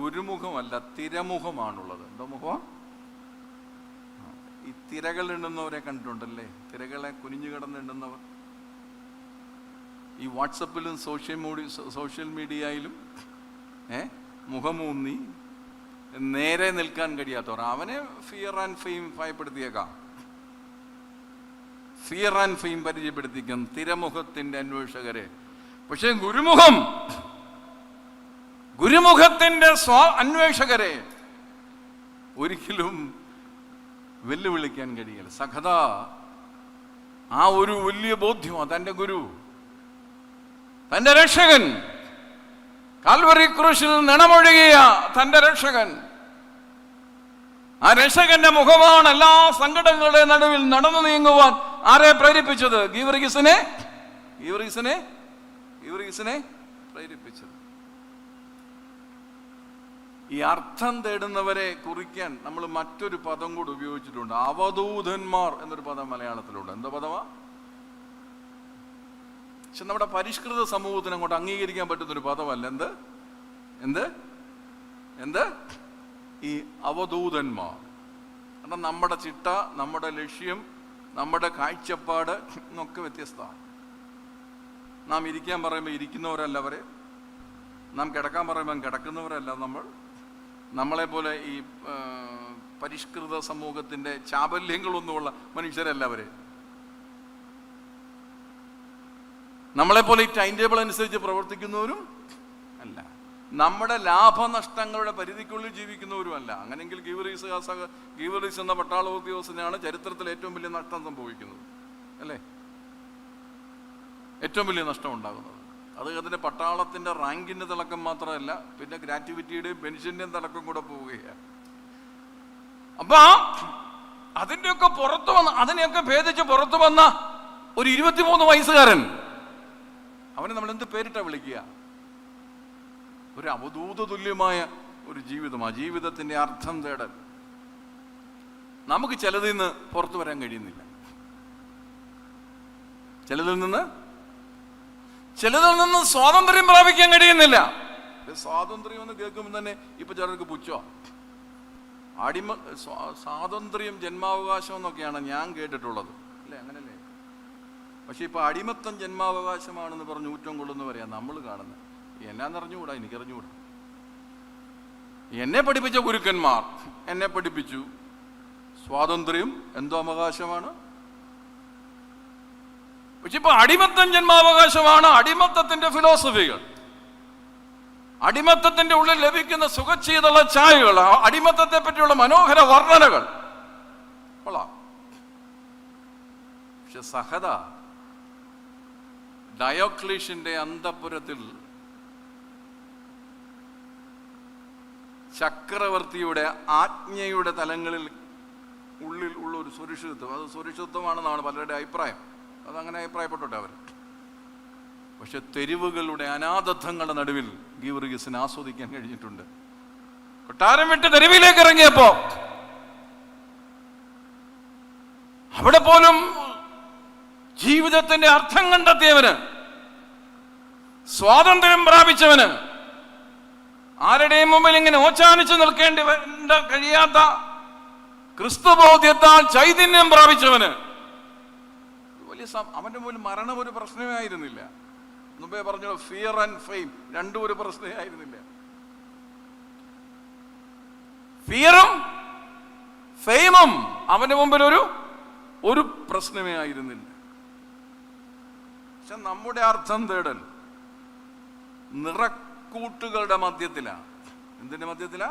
[SPEAKER 1] ഗുരുമുഖമല്ല തിരമുഖമാണുള്ളത്. എന്തോ മുഖം? ഈ തിരകൾ എണ്ണുന്നവരെ കണ്ടിട്ടുണ്ടല്ലേ? തിരകളെ കുനിഞ്ഞു കിടന്ന് എണ്ണുന്നവർ. ഈ വാട്സപ്പിലും സോഷ്യൽ മീഡിയയിലും മുഖമൂന്നി നേരെ നിൽക്കാൻ കഴിയാത്തവർ, അവനെ ഫിയർ ആൻഡ് ഫെയിം ഭയപ്പെടുത്തിയേക്കാം, ഫിയർ ആൻഡ് ഫെയിം പരിചയപ്പെടുത്തിക്കും തിരമുഖത്തിന്റെ അന്വേഷകരെ. പക്ഷെ ഗുരുമുഖത്തിന്റെ അന്വേഷകരെ ഒരിക്കലും വെല്ലുവിളിക്കാൻ കഴിയില്ല. സഖത ആ ഒരു വലിയ ബോധ്യമാണ്. തൻ്റെ ഗുരു, തൻ്റെ രക്ഷകൻ, കാൽവറി ക്രൂശിൽ നിണമൊഴുകിയ തൻ്റെ രക്ഷകൻ, ആ രക്ഷകന്റെ മുഖമാണ് എല്ലാ സങ്കടങ്ങളുടെ നടുവിൽ നടന്നു നീങ്ങുവാൻ ആരെ പ്രേരിപ്പിച്ചത്? ഗീവർഗീസിനെ പ്രേരിപ്പിച്ചത്. ഈ അർത്ഥം തേടുന്നവരെ കുറിക്കാൻ നമ്മൾ മറ്റൊരു പദം കൂടി ഉപയോഗിച്ചിട്ടുണ്ട്. അവധൂതന്മാർ എന്നൊരു പദം മലയാളത്തിലുണ്ട്. എന്തോ പദമാ? പക്ഷെ നമ്മുടെ പരിഷ്കൃത സമൂഹത്തിന് അങ്ങോട്ട് അംഗീകരിക്കാൻ പറ്റുന്നൊരു പദമല്ല. എന്ത് ഈ അവധൂതന്മാർ. കാരണം നമ്മുടെ ചിട്ട, നമ്മുടെ ലക്ഷ്യം, നമ്മുടെ കാഴ്ചപ്പാട് എന്നൊക്കെ വ്യത്യസ്തമാണ്. നാം ഇരിക്കാൻ പറയുമ്പോൾ ഇരിക്കുന്നവരല്ല അവരെ, നാം കിടക്കാൻ പറയുമ്പോൾ കിടക്കുന്നവരല്ല നമ്മളെപ്പോലെ ഈ പരിഷ്കൃത സമൂഹത്തിൻ്റെ ചാബല്യങ്ങളൊന്നുമുള്ള മനുഷ്യരല്ല അവര്. നമ്മളെപ്പോലെ ഈ ടൈം ടേബിൾ അനുസരിച്ച് പ്രവർത്തിക്കുന്നവരും അല്ല, നമ്മുടെ ലാഭനഷ്ടങ്ങളുടെ പരിധിക്കുള്ളിൽ ജീവിക്കുന്നവരുമല്ല. അങ്ങനെയെങ്കിൽ ഗീവറീസ് എന്ന പട്ടാള ഉദ്യോഗസ്ഥനാണ് ചരിത്രത്തിൽ ഏറ്റവും വലിയ നഷ്ടം സംഭവിക്കുന്നത്, അല്ലേ? ഏറ്റവും വലിയ നഷ്ടം ഉണ്ടാകുന്നത് അത് അതിൻ്റെ പട്ടാളത്തിൻ്റെ റാങ്കിൻ്റെ തിളക്കം മാത്രമല്ല, പിന്നെ ഗ്രാറ്റുവിറ്റിയുടെയും പെൻഷൻ്റെയും തിളക്കം കൂടെ പോവുകയാണ്. അപ്പൊ അതിൻ്റെയൊക്കെ അതിനെയൊക്കെ ഭേദിച്ച് പുറത്തു വന്ന ഒരു 23 വയസ്സുകാരൻ, അവനെ നമ്മൾ എന്ത് പേരിട്ടാ വിളിക്കുക? ഒരു അവധൂത തുല്യമായ ഒരു ജീവിതം, ആ ജീവിതത്തിന്റെ അർത്ഥം തേടൽ. നമുക്ക് ചിലതിൽ നിന്ന് പുറത്തു വരാൻ കഴിയുന്നില്ല, ചിലതിൽ നിന്ന് സ്വാതന്ത്ര്യം പ്രാപിക്കാൻ കഴിയുന്നില്ല. സ്വാതന്ത്ര്യം എന്ന് കേൾക്കുമ്പോൾ തന്നെ ഇപ്പൊ ചിലർക്ക് പുച്ഛോ, സ്വാതന്ത്ര്യം ജന്മാവകാശം എന്നൊക്കെയാണ് ഞാൻ കേട്ടിട്ടുള്ളത്, അല്ലേ? അങ്ങനല്ലേ? പക്ഷെ ഇപ്പൊ അടിമത്തം ജന്മാവകാശമാണെന്ന് പറഞ്ഞ് ഊറ്റം കൊള്ളുന്നവരെയാണ് നമ്മൾ കാണുന്നത്. എന്നാന്നറിഞ്ഞുകൂടാ, എനിക്കറിഞ്ഞുകൂടാ. എന്നെ പഠിപ്പിച്ച ഗുരുക്കന്മാർ എന്നെ പഠിപ്പിച്ചു സ്വാതന്ത്ര്യം എന്തോ അവകാശമാണ്. പക്ഷെ ഇപ്പൊ അടിമത്തം ജന്മാവകാശമാണ്. അടിമത്തത്തിന്റെ ഫിലോസഫികൾ, അടിമത്തത്തിന്റെ ഉള്ളിൽ ലഭിക്കുന്ന സുഖശീതള ചായകൾ, അടിമത്തത്തെ പറ്റിയുള്ള മനോഹര വർണ്ണനകൾ കൊള്ളാം. പക്ഷെ സഹത ഡയോക്ലീഷ്യന്റെ അന്തഃപുരത്തിൽ ചക്രവർത്തിയുടെ ആജ്ഞയുടെ തലങ്ങളിൽ ഉള്ളിൽ ഉള്ള ഒരു സുരക്ഷിതത്വം, അത് സുരക്ഷിതത്വമാണെന്നാണ് പലരുടെ അഭിപ്രായം. അതങ്ങനെ അഭിപ്രായപ്പെട്ടോട്ടെ അവർ. പക്ഷെ തെരുവുകളുടെ അനാഥത്വങ്ങളുടെ നടുവിൽ ഗീവർഗീസിന് ആസ്വദിക്കാൻ കഴിഞ്ഞിട്ടുണ്ട്. കൊട്ടാരം വിട്ട് തെരുവിലേക്ക് ഇറങ്ങിയപ്പോ അവിടെ പോലും ജീവിതത്തിന്റെ അർത്ഥം കണ്ടെത്തിയവന്, സ്വാതന്ത്ര്യം പ്രാപിച്ചവന്, ആരുടെയും മുമ്പിൽ ഇങ്ങനെ ഓച്ചാനിച്ചു നിൽക്കേണ്ടി കഴിയാത്ത ക്രിസ്തുബോധ്യത്താൽ ചൈതന്യം പ്രാപിച്ചവന് വലിയ അവന്റെ പോലും മരണം ഒരു പ്രശ്നമേ ആയിരുന്നില്ല. മുമ്പേ പറഞ്ഞു ഫിയർ ആൻഡ് ഫെയിം രണ്ടും ഒരു പ്രശ്നമേ ആയിരുന്നില്ല. ഫിയറും ഫെയിമും അവന്റെ മുമ്പിൽ ഒരു പ്രശ്നമേ ആയിരുന്നില്ല. പക്ഷെ നമ്മുടെ അർത്ഥം തേടൽ നിറക്കൂട്ടുകളുടെ മധ്യത്തിലാ. എന്തിന്റെ മധ്യത്തിലാ?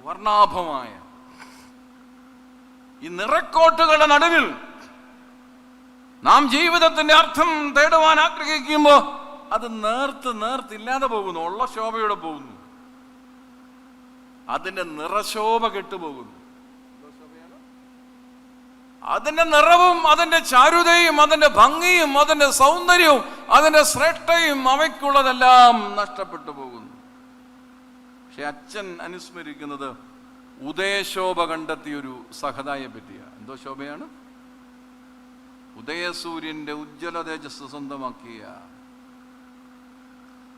[SPEAKER 1] വർണ്ണാഭമായ ഈ നിറക്കോട്ടുകളുടെ നടുവിൽ നാം ജീവിതത്തിന്റെ അർത്ഥം തേടുവാൻ ആഗ്രഹിക്കുമ്പോ അത് നേർത്തില്ലാതെ പോകുന്നു, ഉള്ള ശോഭയോടെ പോകുന്നു, അതിന്റെ നിറശോഭ കെട്ടുപോകുന്നു. അതിന്റെ നിറവും അതിന്റെ ചാരുതയും അതിന്റെ ഭംഗിയും അതിന്റെ സൗന്ദര്യവും അതിന്റെ ശ്രേഷ്ഠയും അവയ്ക്കുള്ളതെല്ലാം നഷ്ടപ്പെട്ടു പോകുന്നു. പക്ഷെ അച്ഛൻ അനുസ്മരിക്കുന്നത് ഉദയശോഭ കണ്ടെത്തിയൊരു സഹതായെ പറ്റിയാണ്. എന്തോ ശോഭയാണ്? ഉദയസൂര്യന്റെ ഉജ്ജ്വല തേജസ് സ്വന്തമാക്കിയ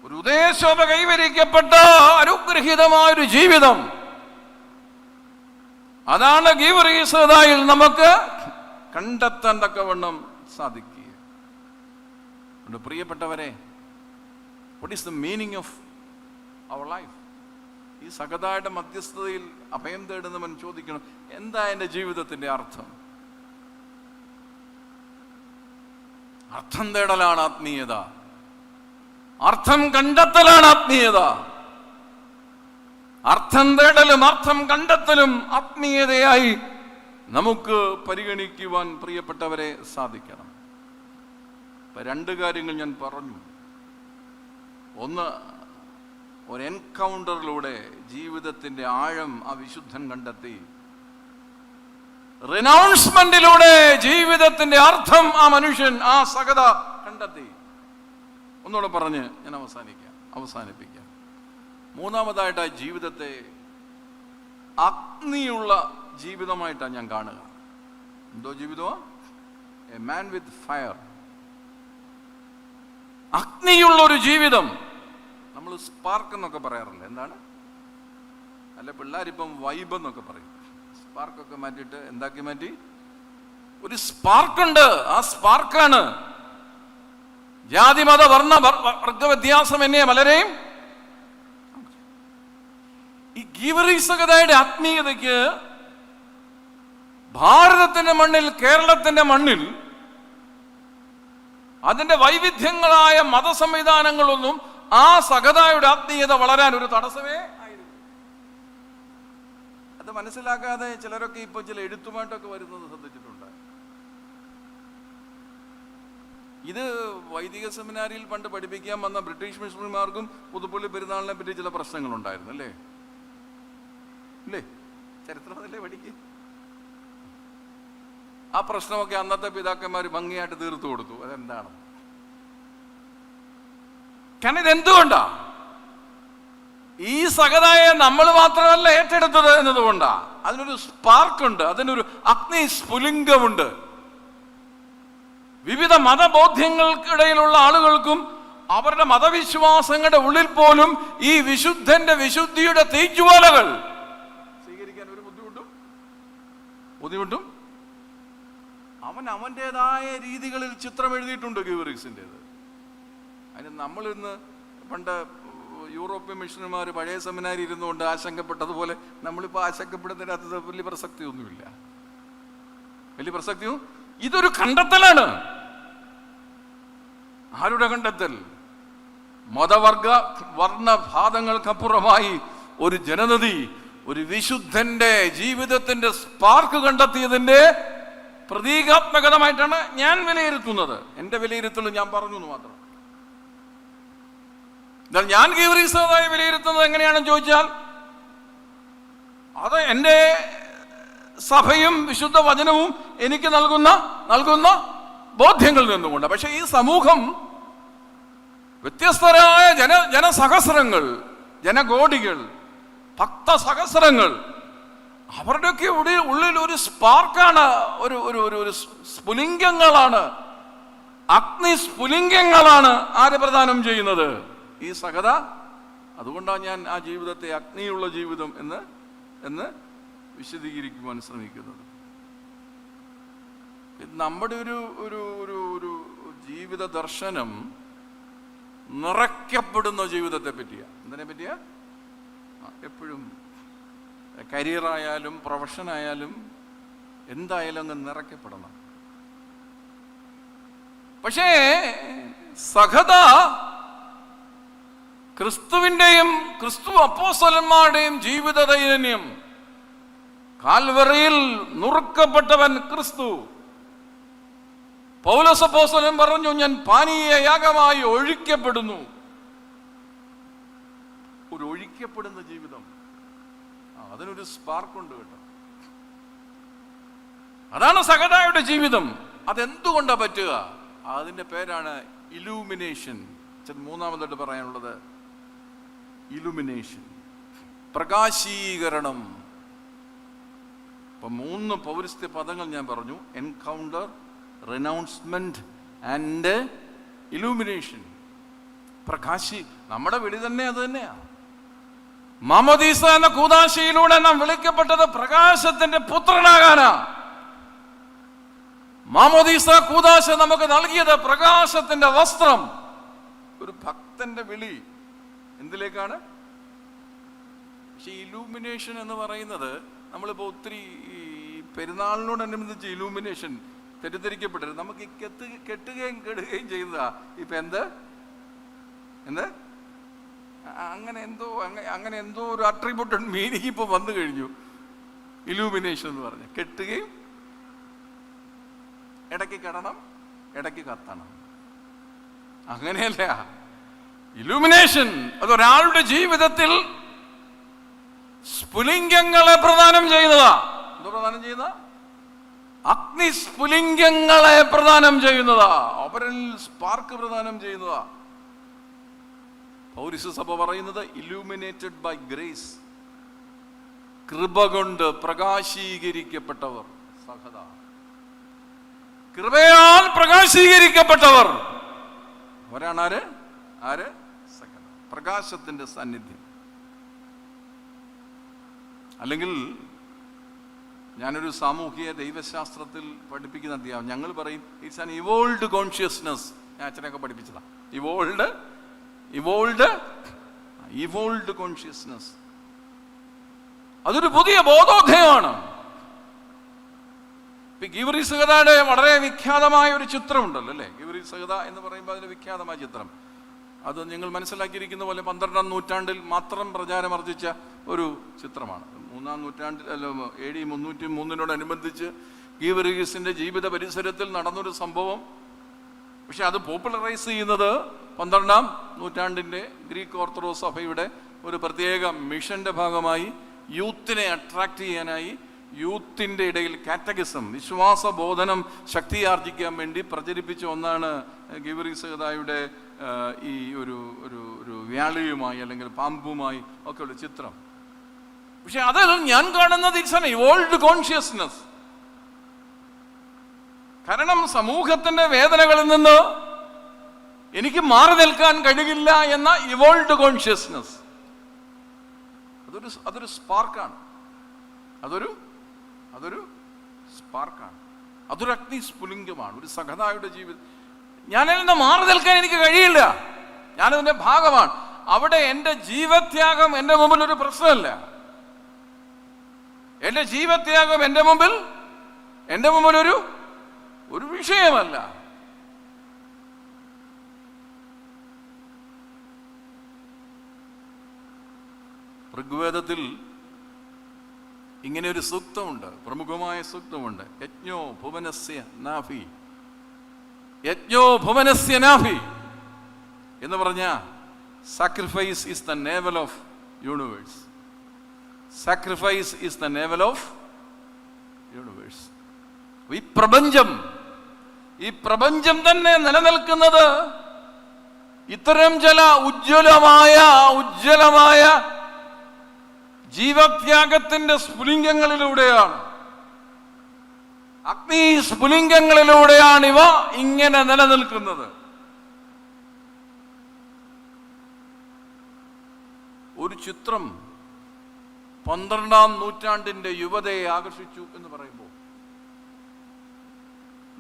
[SPEAKER 1] ഒരു ഉദയശോഭ കൈവരിക്കപ്പെട്ട അനുഗ്രഹീതമായൊരു ജീവിതം. അതാണ് ഗീവർഗീസതായിൽ നമുക്ക് കണ്ടെത്താൻ തക്കവണ്ണം സാധിക്കുക. പ്രിയപ്പെട്ടവരെ, what is the meaning of our life? ഈ സകതായുടെ മധ്യസ്ഥതയിൽ അഭയം തേടുന്നവൻ ചോദിക്കണം, എന്താ എൻ്റെ ജീവിതത്തിൻ്റെ അർത്ഥം? അർത്ഥം തേടലാണ് ആത്മീയത. അർത്ഥം കണ്ടെത്തലാണ് ആത്മീയത. അർത്ഥം തേടലും അർത്ഥം കണ്ടെത്തലും ആത്മീയതയായി നമുക്ക് പരിഗണിക്കുവാൻ പ്രിയപ്പെട്ടവരെ സാധിക്കണം. ഇപ്പൊ 2 കാര്യങ്ങൾ ഞാൻ പറഞ്ഞു. ഒന്ന്, ഒരു എൻകൗണ്ടറിലൂടെ ജീവിതത്തിന്റെ ആഴം ആ വിശുദ്ധൻ കണ്ടെത്തി. റിനൗൺസ്മെന്റിലൂടെ ജീവിതത്തിന്റെ അർത്ഥം ആ മനുഷ്യൻ, ആ സകത കണ്ടെത്തി. ഒന്നുകൂടെ പറഞ്ഞ് ഞാൻ അവസാനിപ്പിക്കാം. മൂന്നാമതായിട്ട് ആ ജീവിതത്തെ അഗ്നിയുള്ള ജീവിതമായിട്ടാണ് ഞാൻ കാണുക. എന്തോ ജീവിതമാ? A man with fire. അഗ്നിയുള്ള ഒരു ജീവിതം. നമ്മൾ സ്പാർക്ക് എന്നൊക്കെ പറയാറില്ല. എന്താണ്? അല്ല, പിള്ളേരിപ്പം വൈബ് എന്നൊക്കെ പറയും. സ്പാർക്കൊക്കെ മാറ്റിയിട്ട് എന്താക്കി മാറ്റി? ഒരു സ്പാർക്കുണ്ട്. ആ സ്പാർക്കാണ് ജാതി മത വർണ്ണ വർഗ വ്യത്യാസം എന്നെ പലരെയും ഈ ഗീവറീസകതയുടെ ആത്മീയതയ്ക്ക് ഭാരതത്തിന്റെ മണ്ണിൽ, കേരളത്തിന്റെ മണ്ണിൽ അതിന്റെ വൈവിധ്യങ്ങളായ മതസംവിധാനങ്ങളൊന്നും ആ സകതായുടെ ആത്മീയത വളരാൻ ഒരു തടസ്സമേ ആയിരുന്നു. അത് മനസ്സിലാക്കാതെ ചിലരൊക്കെ ഇപ്പൊ ചില എഴുത്തുമായിട്ടൊക്കെ വരുന്നത് ശ്രദ്ധിച്ചിട്ടുണ്ട്. ഇത് വൈദിക സെമിനാരിയിൽ പണ്ട് പഠിപ്പിക്കാൻ വന്ന ബ്രിട്ടീഷ് മിഷണറിമാർക്കും പുതുപ്പള്ളി പെരുന്നാളിനെ പറ്റി ചില പ്രശ്നങ്ങളുണ്ടായിരുന്നു. അല്ലേ? ചരിത്രമല്ലേ പഠിക്കുക. ആ പ്രശ്നമൊക്കെ അന്നത്തെ പിതാക്കന്മാർ ഭംഗിയായിട്ട് തീർത്തു കൊടുത്തു. അതെന്താണ്? കാരണം ഇതെന്തുകൊണ്ടാ? ഈ സകതായെ നമ്മൾ മാത്രമല്ല ഏറ്റെടുത്തത് എന്നതുകൊണ്ടാ. അതിനൊരു സ്പാർക്കുണ്ട്, അതിനൊരു അഗ്നി സ്ഫുലിംഗമുണ്ട്. വിവിധ മതബോധ്യങ്ങൾക്കിടയിലുള്ള ആളുകൾക്കും അവരുടെ മതവിശ്വാസങ്ങളുടെ ഉള്ളിൽ പോലും ഈ വിശുദ്ധന്റെ വിശുദ്ധിയുടെ തീജ്വാലകൾ സ്വീകരിക്കാൻ ഒരു ബുദ്ധിമുട്ടും അവൻ്റെതായ രീതികളിൽ ചിത്രം എഴുതിയിട്ടുണ്ട് ഗീവറീസിൻ്റെത്. അതിന് നമ്മളിന്ന് പണ്ട് യൂറോപ്യൻ മിഷണറിമാർ പഴയ സെമിനാരി ഇരുന്നുകൊണ്ട് ആശങ്കപ്പെട്ടതുപോലെ നമ്മളിപ്പോൾ ആശങ്കപ്പെടുന്നതിനകത്ത് വലിയ പ്രസക്തിയൊന്നുമില്ല. ഇതൊരു കണ്ടെത്തലാണ്. ആരുടെ കണ്ടെത്തൽ? മതവർഗ വർണ്ണഭാതങ്ങൾക്കപ്പുറമായി ഒരു ജനനദി, ഒരു വിശുദ്ധന്റെ ജീവിതത്തിന്റെ സ്പാർക്ക് കണ്ടെത്തിയതിന്റെ പ്രതീകാത്മകമായിട്ടാണ് ഞാൻ വിലയിരുത്തുന്നത്. എൻ്റെ വിലയിരുത്തൽ ഞാൻ പറഞ്ഞു എന്ന് മാത്രം. എന്നാൽ ഞാൻ ഗീവറീസകതയെ വിലയിരുത്തുന്നത് എങ്ങനെയാണെന്ന് ചോദിച്ചാൽ, അത് എൻ്റെ സഭയും വിശുദ്ധ വചനവും എനിക്ക് നൽകുന്ന ബോധ്യങ്ങളിൽ നിന്നുകൊണ്ട്. പക്ഷെ ഈ സമൂഹം വ്യത്യസ്തരായ ജനസഹസ്രങ്ങൾ, ജനകോടികൾ, ഭക്തസഹസ്രങ്ങൾ, അവരുടെയൊക്കെ ഉള്ളിൽ ഒരു സ്പാർക്കാണ്, ഒരു സ്ഫുലിംഗങ്ങളാണ്, അഗ്നി സ്ഫുലിംഗങ്ങളാണ് ആര് പ്രദാനം ചെയ്യുന്നത്? ഈ സകത. അതുകൊണ്ടാണ് ഞാൻ ആ ജീവിതത്തെ അഗ്നിയുള്ള ജീവിതം എന്ന് വിശദീകരിക്കുവാൻ ശ്രമിക്കുന്നത്. നമ്മുടെ ഒരു ജീവിത ദർശനം നിറയ്ക്കപ്പെടുന്ന ജീവിതത്തെ പറ്റിയാ. എന്തിനെ പറ്റിയാ? എപ്പോഴും കരിയറായാലും പ്രൊഫഷനായാലും എന്തായാലും അങ്ങ് നിറയ്ക്കപ്പെടണം. പക്ഷേ സഹത ക്രിസ്തുവിൻ്റെയും ക്രിസ്തു അപ്പോസ്തലന്മാരുടെയും ജീവിത ദൈനന്യം. കാൽവറിയിൽ നുറുക്കപ്പെട്ടവൻ ക്രിസ്തു. പൗലോസ് അപ്പോസ്തലൻ പറഞ്ഞു, ഞാൻ പാനീയ യാഗമായി ഒഴിക്കപ്പെടുന്നു. ഒരു ഒഴിക്കപ്പെടുന്ന ജീവിതം, അതിനൊരു സ്പാർക്കുണ്ട് കേട്ടോ. അതാണ് സകതായുടെ ജീവിതം. അതെന്തുകൊണ്ടാ പറ്റുക? അതിന്റെ പേരാണ് ഇലൂമിനേഷൻ. മൂന്നാമതായിട്ട് പറയാനുള്ളത് ഇലുമിനേഷൻ, പ്രകാശീകരണം. ഇപ്പൊ 3 പൗരസ്ത്യ പദങ്ങൾ ഞാൻ പറഞ്ഞു: എൻകൗണ്ടർ, റിനൗൺസ്മെന്റ് ആൻഡ് ഇലൂമിനേഷൻ. നമ്മുടെ വിളി തന്നെ അത് തന്നെയാ. മാമോദീസ എന്ന കൂദാശയിലൂടെ നാം വിളിക്കപ്പെട്ടത് പ്രകാശത്തിന്റെ പുത്രനാകാനാ. മാമോദീസ കൂദാശ നമുക്ക് നൽകിയത് പ്രകാശത്തിന്റെ വസ്ത്രം. ഒരു ഭക്തന്റെ വിളി എന്തിലേക്കാണ്? പക്ഷെ ഇലൂമിനേഷൻ എന്ന് പറയുന്നത് നമ്മളിപ്പോൾ ഒത്തിരി ഈ പെരുന്നാളിനോടനുബന്ധിച്ച് ഇലൂമിനേഷൻ തെറ്റിദ്ധരിക്കപ്പെട്ടത് നമുക്ക് കെട്ടുകയും കെടുകയും ചെയ്യുന്നതാ. ഇപ്പൊ എന്ത് അങ്ങനെ എന്തോ ഒരു അട്രിബ്യൂട്ടഡ് മീനിങ് ഇപ്പൊ വന്നു കഴിഞ്ഞു. ഇലൂമിനേഷൻ എന്ന് പറഞ്ഞ കെട്ടുകയും ഇടയ്ക്ക് കെടണം, ഇടയ്ക്ക് കത്തണം, അങ്ങനെയല്ല. ഇലൂമിനേഷൻ അതൊരാളുടെ ജീവിതത്തിൽ സ്ഫുലിംഗങ്ങളെ പ്രദാനം ചെയ്യുന്നതാ. എന്തോ പ്രദാനം ചെയ്യുന്ന? അഗ്നി സ്ഫുലിംഗങ്ങളെ പ്രദാനം ചെയ്യുന്നതാ, അവരിൽ സ്പാർക്ക് പ്രദാനം ചെയ്യുന്നതാ. പൗരസ്ത്യ സഭ പറയുന്നത് ഇലൂമിനേറ്റഡ് ബൈ ഗ്രേസ്, കൃപ കൊണ്ട് പ്രകാശീകരിക്കപ്പെട്ടവർ. സഹത, കൃപയാൽ പ്രകാശീകരിക്കപ്പെട്ടവർ അവരാണ് ആര്? സഹത, പ്രകാശത്തിന്റെ സാന്നിധ്യം. അല്ലെങ്കിൽ ഞാനൊരു സാമൂഹിക ദൈവശാസ്ത്രത്തിൽ പഠിപ്പിക്കുന്ന അധ്യാപനം, ഞങ്ങൾ പറയും ഇറ്റ്സ് ആൻ ഇവോൾഡ് കോൺഷ്യസ്നസ്. ഞാൻ അച്ഛനൊക്കെ പഠിപ്പിച്ചതാ. ഇവോൾഡ് കോൺഷ്യസ്നസ്, അതൊരു പുതിയ ബോധോദയമാണ്. ഗീവറീസഹതയുടെ വളരെ വിഖ്യാതമായ ഒരു ചിത്രമുണ്ടല്ലോ അല്ലേ? ഗീവറീസഹത എന്ന് പറയുമ്പോൾ അതിന്റെ വിഖ്യാതമായ ചിത്രം, അത് നിങ്ങൾ മനസ്സിലാക്കിയിരിക്കുന്ന പോലെ 12ാം നൂറ്റാണ്ടിൽ മാത്രം പ്രചാരമർജിച്ച ഒരു ചിത്രമാണ്. 3ാം നൂറ്റാണ്ടിൽ AD 303 ഗീവറീസിന്റെ ജീവിത പരിസരത്തിൽ നടന്നൊരു സംഭവം. പക്ഷെ അത് പോപ്പുലറൈസ് ചെയ്യുന്നത് 12ാം നൂറ്റാണ്ടിന്റെ ഗ്രീക്ക് ഓർത്തഡോക്സ് സഭയുടെ ഒരു പ്രത്യേക മിഷന്റെ ഭാഗമായി യൂത്തിനെ അട്രാക്ട് ചെയ്യാനായി യൂത്തിന്റെ ഇടയിൽ കാറ്റഗിസം, വിശ്വാസ ബോധനം ശക്തിയാർജിക്കാൻ വേണ്ടി പ്രചരിപ്പിച്ച ഒന്നാണ് ഗീവറീസഹതയുടെ ഈ ഒരു വ്യാളിയുമായി അല്ലെങ്കിൽ പാമ്പുമായി ഒക്കെ ഉള്ള ചിത്രം. പക്ഷെ അതിൽ ഞാൻ കാണുന്നത് ഇറ്റ്സ് ആൻ ഇവോൾഡ് കോൺഷ്യസ്നസ്. കാരണം സമൂഹത്തിന്റെ വേദനകളിൽ നിന്ന് എനിക്ക് മാറി നിൽക്കാൻ കഴിയില്ല എന്ന ഇവോൾഡ് കോൺഷ്യസ്നസ്, അതൊരു സ്പാർക്കാണ്. അതൊരു സ്പാർക്കാണ്, അതൊരു അഗ്നി സ്ഫുലിംഗമാണ്. ഒരു സഹതായുടെ ജീവിതം, ഞാനിൽ നിന്ന് മാറി നിൽക്കാൻ എനിക്ക് കഴിയില്ല, ഞാനതിന്റെ ഭാഗമാണ്. അവിടെ എൻ്റെ ജീവത്യാഗം എൻ്റെ മുമ്പിൽ ഒരു പ്രശ്നമല്ല. എൻ്റെ ജീവത്യാഗം എൻ്റെ മുമ്പിൽ ഒരു വിഷയമല്ല. ഋഗ്വേദത്തിൽ ഇങ്ങനെ ഒരു സൂക്തമുണ്ട്, പ്രമുഖമായ സൂക്തമുണ്ട്. യജ്ഞോ ഭുവനസ്യ നാഭി എന്ന് പറഞ്ഞ sacrifice is the naval of universe. Sacrifice is the naval of universe. ഈ പ്രപഞ്ചം തന്നെ നിലനിൽക്കുന്നത് ഇത്തരം ചില ഉജ്ജ്വലമായ ജീവത്യാഗത്തിന്റെ സ്ഫുലിംഗങ്ങളിലൂടെയാണ്, അഗ്നി സ്ഫുലിംഗങ്ങളിലൂടെയാണ് ഇവ ഇങ്ങനെ നിലനിൽക്കുന്നത്. ഒരു ചിത്രം 12ാം നൂറ്റാണ്ടിന്റെ യുവതയെ ആകർഷിച്ചു എന്ന് പറയുമ്പോൾ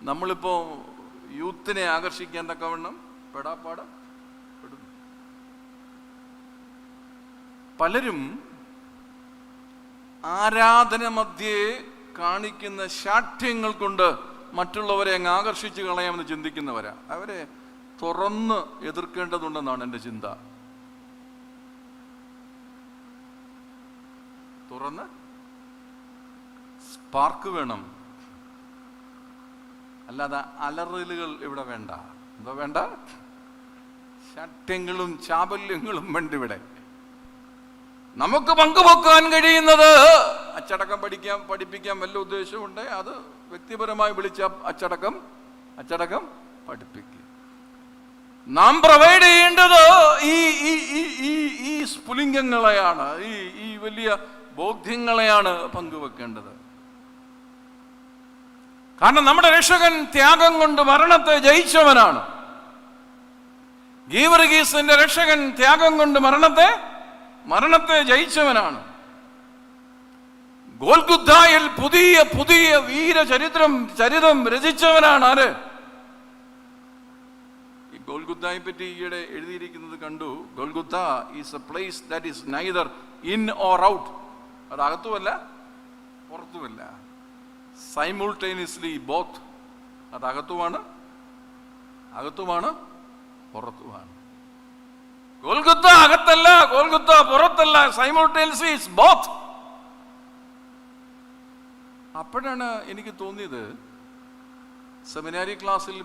[SPEAKER 1] നമ്മളിപ്പോ യൂത്തിനെ ആകർഷിക്കാൻ തക്കവണ്ണം പെടാപ്പാട് പെടുന്നു. പലരും ആരാധന മധ്യേ കാണിക്കുന്ന ശാഠ്യങ്ങൾ കൊണ്ട് മറ്റുള്ളവരെ അങ്ങ് ആകർഷിച്ച് കളയാമെന്ന് ചിന്തിക്കുന്നവരാ. അവരെ തുറന്ന് എതിർക്കേണ്ടതുണ്ടെന്നാണ് എൻ്റെ ചിന്ത. തുറന്ന് സ്പാർക്ക് വേണം, അല്ലാതെ അലറലുകൾ ഇവിടെ വേണ്ട. എന്താ വേണ്ട? ശാഠ്യങ്ങളും ചാബല്യങ്ങളും വേണ്ട. ഇവിടെ നമുക്ക് പങ്കുവെക്കാൻ കഴിയുന്നത് അച്ചടക്കം പഠിപ്പിക്കാൻ വല്ല ഉദ്ദേശമുണ്ട്, അത് വ്യക്തിപരമായി വിളിച്ച അച്ചടക്കം പഠിപ്പിക്കുക. നാം പ്രൊവൈഡ് ചെയ്യേണ്ടത് ഈ സ്ഫുലിംഗങ്ങളെയാണ്, ഈ വലിയ ബോധ്യങ്ങളെയാണ് പങ്കുവെക്കേണ്ടത്. കാരണം നമ്മുടെ രക്ഷകൻ ത്യാഗം കൊണ്ട് മരണത്തെ ജയിച്ചവനാണ്. ഗീവർഗീസിന്റെ രക്ഷകൻ ത്യാഗം കൊണ്ട് മരണത്തെ ജയിച്ചവനാണ്. ഗോൽഗുദ്ധായിൽ പുതിയ വീരചരിതം രചിച്ചവനാണ് ആര്? ഈ ഗോൽഗുത്തായെ പറ്റി ഈയിടെ എഴുതിയിരിക്കുന്നത് കണ്ടു. Golgotha is a place that is neither in or out. അത് അകത്തുമല്ല പുറത്തുമല്ല, സൈമുൾട്ടേനിയസ്ലി ബോത്ത്. അത് അകത്തുമാണ് പുറത്തുമാണ്. ഗോൽഗുത്ത അകത്തല്ല, ഗോൽഗുത്ത പുറത്തല്ല, സൈമുൾട്ടേനിയസ്ലി ഇറ്റ്സ് ബോത്ത്. അപ്പോഴാണ് എനിക്ക് തോന്നിയത്, സെമിനാരി ക്ലാസ്സിൽ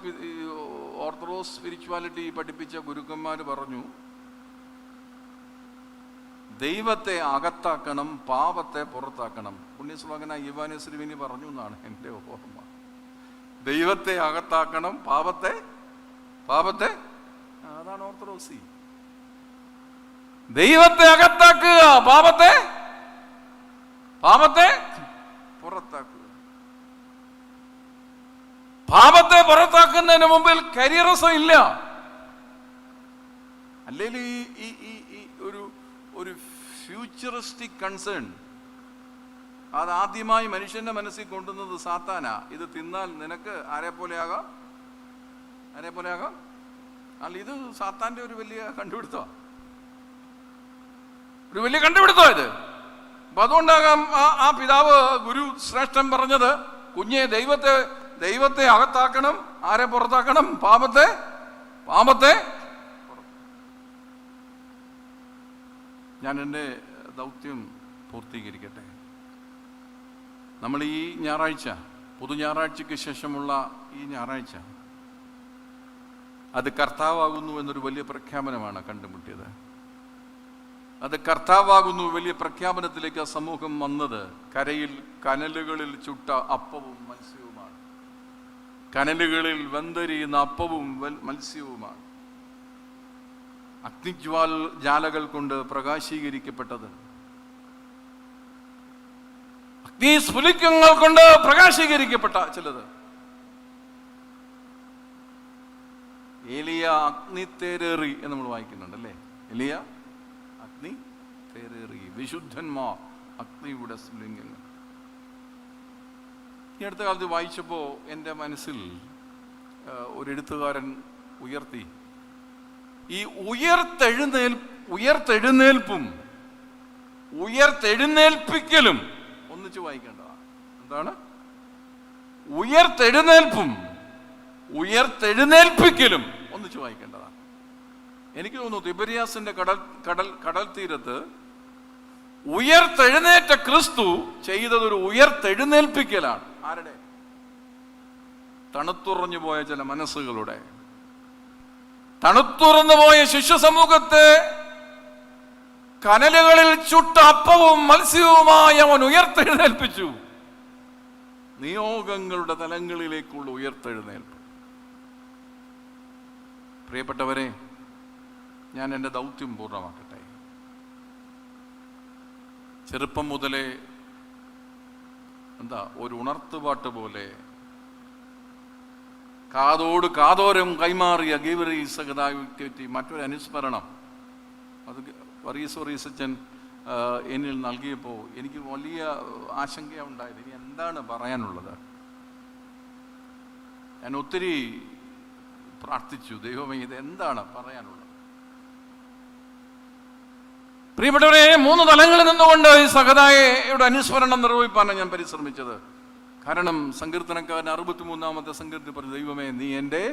[SPEAKER 1] ഓർത്തഡോക്സ് സ്പിരിച്വാലിറ്റി പഠിപ്പിച്ച ഗുരുക്കന്മാർ പറഞ്ഞു, ദൈവത്തെ അകത്താക്കണം, പാപത്തെ പുറത്താക്കണം. പുണ്യശ്ലോകന യുവാനശ്രീവിനി പറഞ്ഞു എന്നാണ് എൻ്റെ ഓർമ്മ. ദൈവത്തെ അകത്താക്കണം, പാപത്തെ അതാണ് ഓർത്തഡോക്സി. ദൈവത്തെ അകത്താക്കുക, പാപത്തെ പുറത്താക്കുക. പാപത്തെ പുറത്താക്കുന്നതിന് മുമ്പിൽ കരിയറിസം ഇല്ല. അല്ലെങ്കിൽ ഈ ഒരു ഫ്യൂച്ചറിസ്റ്റിക് കൺസേൺ അത് ആദ്യമായി മനുഷ്യന്റെ മനസ്സിൽ കൊണ്ടുവന്നത് സാത്താനാ. ഇത് തിന്നാൽ നിനക്ക് ആരെ പോലെയാകാം. അല്ല, ഇത് സാത്താന്റെ ഒരു വലിയ കണ്ടുപിടുത്തം ഇത്. അപ്പൊ അതുകൊണ്ടാകാം ആ പിതാവ് ഗുരു ശ്രേഷ്ഠൻ പറഞ്ഞത്, കുഞ്ഞെ ദൈവത്തെ അകത്താക്കണം, ആരെ പുറത്താക്കണം, പാപത്തെ. ഞാൻ എൻ്റെ ദൗത്യം പൂർത്തീകരിക്കട്ടെ. നമ്മൾ ഈ ഞായറാഴ്ച, പൊതു ഞായറാഴ്ചയ്ക്ക് ശേഷമുള്ള ഈ ഞായറാഴ്ച, അത് കർത്താവാകുന്നു എന്നൊരു വലിയ പ്രഖ്യാപനമാണ് കണ്ടുമുട്ടിയത്. അത് കർത്താവാകുന്നു വലിയ പ്രഖ്യാപനത്തിലേക്ക് ആ സമൂഹം വന്നത് കരയിൽ കനലുകളിൽ ചുട്ട അപ്പവും മത്സ്യവുമാണ്. കനലുകളിൽ വെന്തെരിയുന്ന അപ്പവും മത്സ്യവുമാണ്. അഗ്നിജ്വാലകൾ കൊണ്ട് പ്രകാശീകരിക്കപ്പെട്ടത്, അഗ്നിസ്ഫുലിംഗങ്ങൾ കൊണ്ട് പ്രകാശീകരിക്കപ്പെട്ട ചിലത്. ഏലിയ അഗ്നിത്തേരേറി എന്ന് നമ്മൾ വായിക്കുന്നുണ്ട് അല്ലേ? ഏലിയ അഗ്നി തേരേറി, വിശുദ്ധന്മാർ അഗ്നിയുടെ സ്ഫുലിംഗങ്ങൾ. ഈ അടുത്ത കാലത്ത് വായിച്ചപ്പോൾ എൻ്റെ മനസ്സിൽ ഒരു എഴുത്തുകാരൻ ഉയർത്തി, ഈ ഉയർത്തെഴുന്നേൽപ്പിക്കലും ഒന്നിച്ച് വായിക്കേണ്ടതാണ്. എന്താണ് ഉയർത്തെഴുന്നേൽപ്പിക്കലും ഒന്നിച്ച് വായിക്കേണ്ടതാണ്. എനിക്ക് തോന്നുന്നു തിബരിയാസിന്റെ കടൽ തീരത്ത് ഉയർത്തെഴുന്നേറ്റ ക്രിസ്തു ചെയ്തതൊരു ഉയർത്തെഴുന്നേൽപ്പിക്കലാണ്. ആരുടെ? തണുത്തുറഞ്ഞു പോയ ചില മനസ്സുകളുടെ, തണുത്തുറന്നു പോയ ശിശു സമൂഹത്തെ കനലുകളിൽ ചുട്ട അപ്പവും മത്സ്യവുമായി അവൻ ഉയർത്തെഴുന്നേൽപ്പിച്ചു. നിയോഗങ്ങളുടെ തലങ്ങളിലേക്കുള്ള ഉയർത്തെഴുന്നേൽപ്പ്. പ്രിയപ്പെട്ടവരെ, ഞാൻ എൻ്റെ ദൗത്യം പൂർണ്ണമാക്കട്ടെ. ചെറുപ്പം മുതലേ ഒരു ഉണർത്തുപാട്ട് പോലെ കാതോരം കൈമാറിയ ഗീവറീസ് സഹതായി മറ്റൊരു അനുസ്മരണം അത് വർഗീസച്ചൻ എന്നിൽ നൽകിയപ്പോൾ എനിക്ക് വലിയ ആശങ്കയാണ് ഉണ്ടായത്. ഇനി എന്താണ് പറയാനുള്ളത്? ഞാൻ ഒത്തിരി പ്രാർത്ഥിച്ചു, ദൈവമേ ഇത് എന്താണ് പറയാനുള്ളത്? പ്രിയപ്പെട്ടവരെ, 3 തലങ്ങളിൽ നിന്നുകൊണ്ട് ഈ സഹതായയുടെ അനുസ്മരണം നിർവഹിപ്പാനാണ് ഞാൻ പരിശ്രമിച്ചത്. കാരണം സങ്കീർത്തനക്കാരൻ 63-ാമത്തെ സങ്കീർത്തനത്തിൽ പറഞ്ഞു, ദൈവമേ നീ എൻ്റെ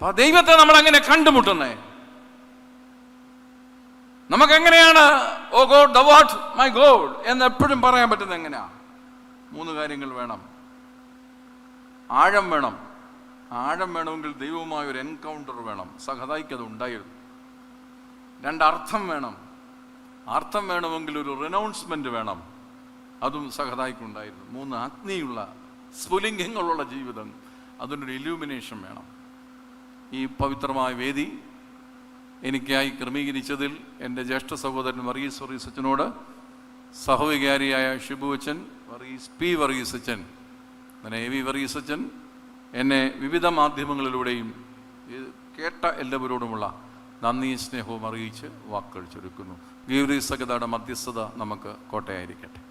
[SPEAKER 1] ദൈവത്തെ നമ്മൾ എങ്ങനെ കണ്ടുമുട്ടുന്നേ? നമുക്കെങ്ങനെയാണ് oh God the what my God എന്ന് എപ്പോഴും പറയാൻ പറ്റുന്നത് എങ്ങനെയാ? 3 കാര്യങ്ങൾ വേണം. ആഴം വേണമെങ്കിൽ ദൈവവുമായ ഒരു എൻകൗണ്ടർ വേണം. സഹതായിക്ക് അത് ഉണ്ടായിരുന്നു. 2 അർത്ഥം വേണമെങ്കിൽ ഒരു റിനൗൺസ്മെന്റ് വേണം. അതും സഹതായിക്കുണ്ടായിരുന്നു. 3 അഗ്നിയുള്ള സ്ഫുലിംഗങ്ങളുള്ള ജീവിതം, അതിനൊരു ഇലൂമിനേഷൻ വേണം. ഈ പവിത്രമായ വേദി എനിക്കായി ക്രമീകരിച്ചതിൽ എൻ്റെ ജ്യേഷ്ഠ സഹോദരൻ വർഗീസച്ചനോട്, സഹവികാരിയായ ഷിബുവച്ചൻ, വർഗീസച്ചൻ, അങ്ങനെ AV വർഗീസച്ചൻ, എന്നെ വിവിധ മാധ്യമങ്ങളിലൂടെയും കേട്ട എല്ലാവരോടുമുള്ള നന്ദി സ്നേഹവും അറിയിച്ച് വാക്കുകൾ ചുരുക്കുന്നു. ഗീവറീസ് സഹതയുടെ മധ്യസ്ഥത നമുക്ക് കോട്ടയായിരിക്കട്ടെ.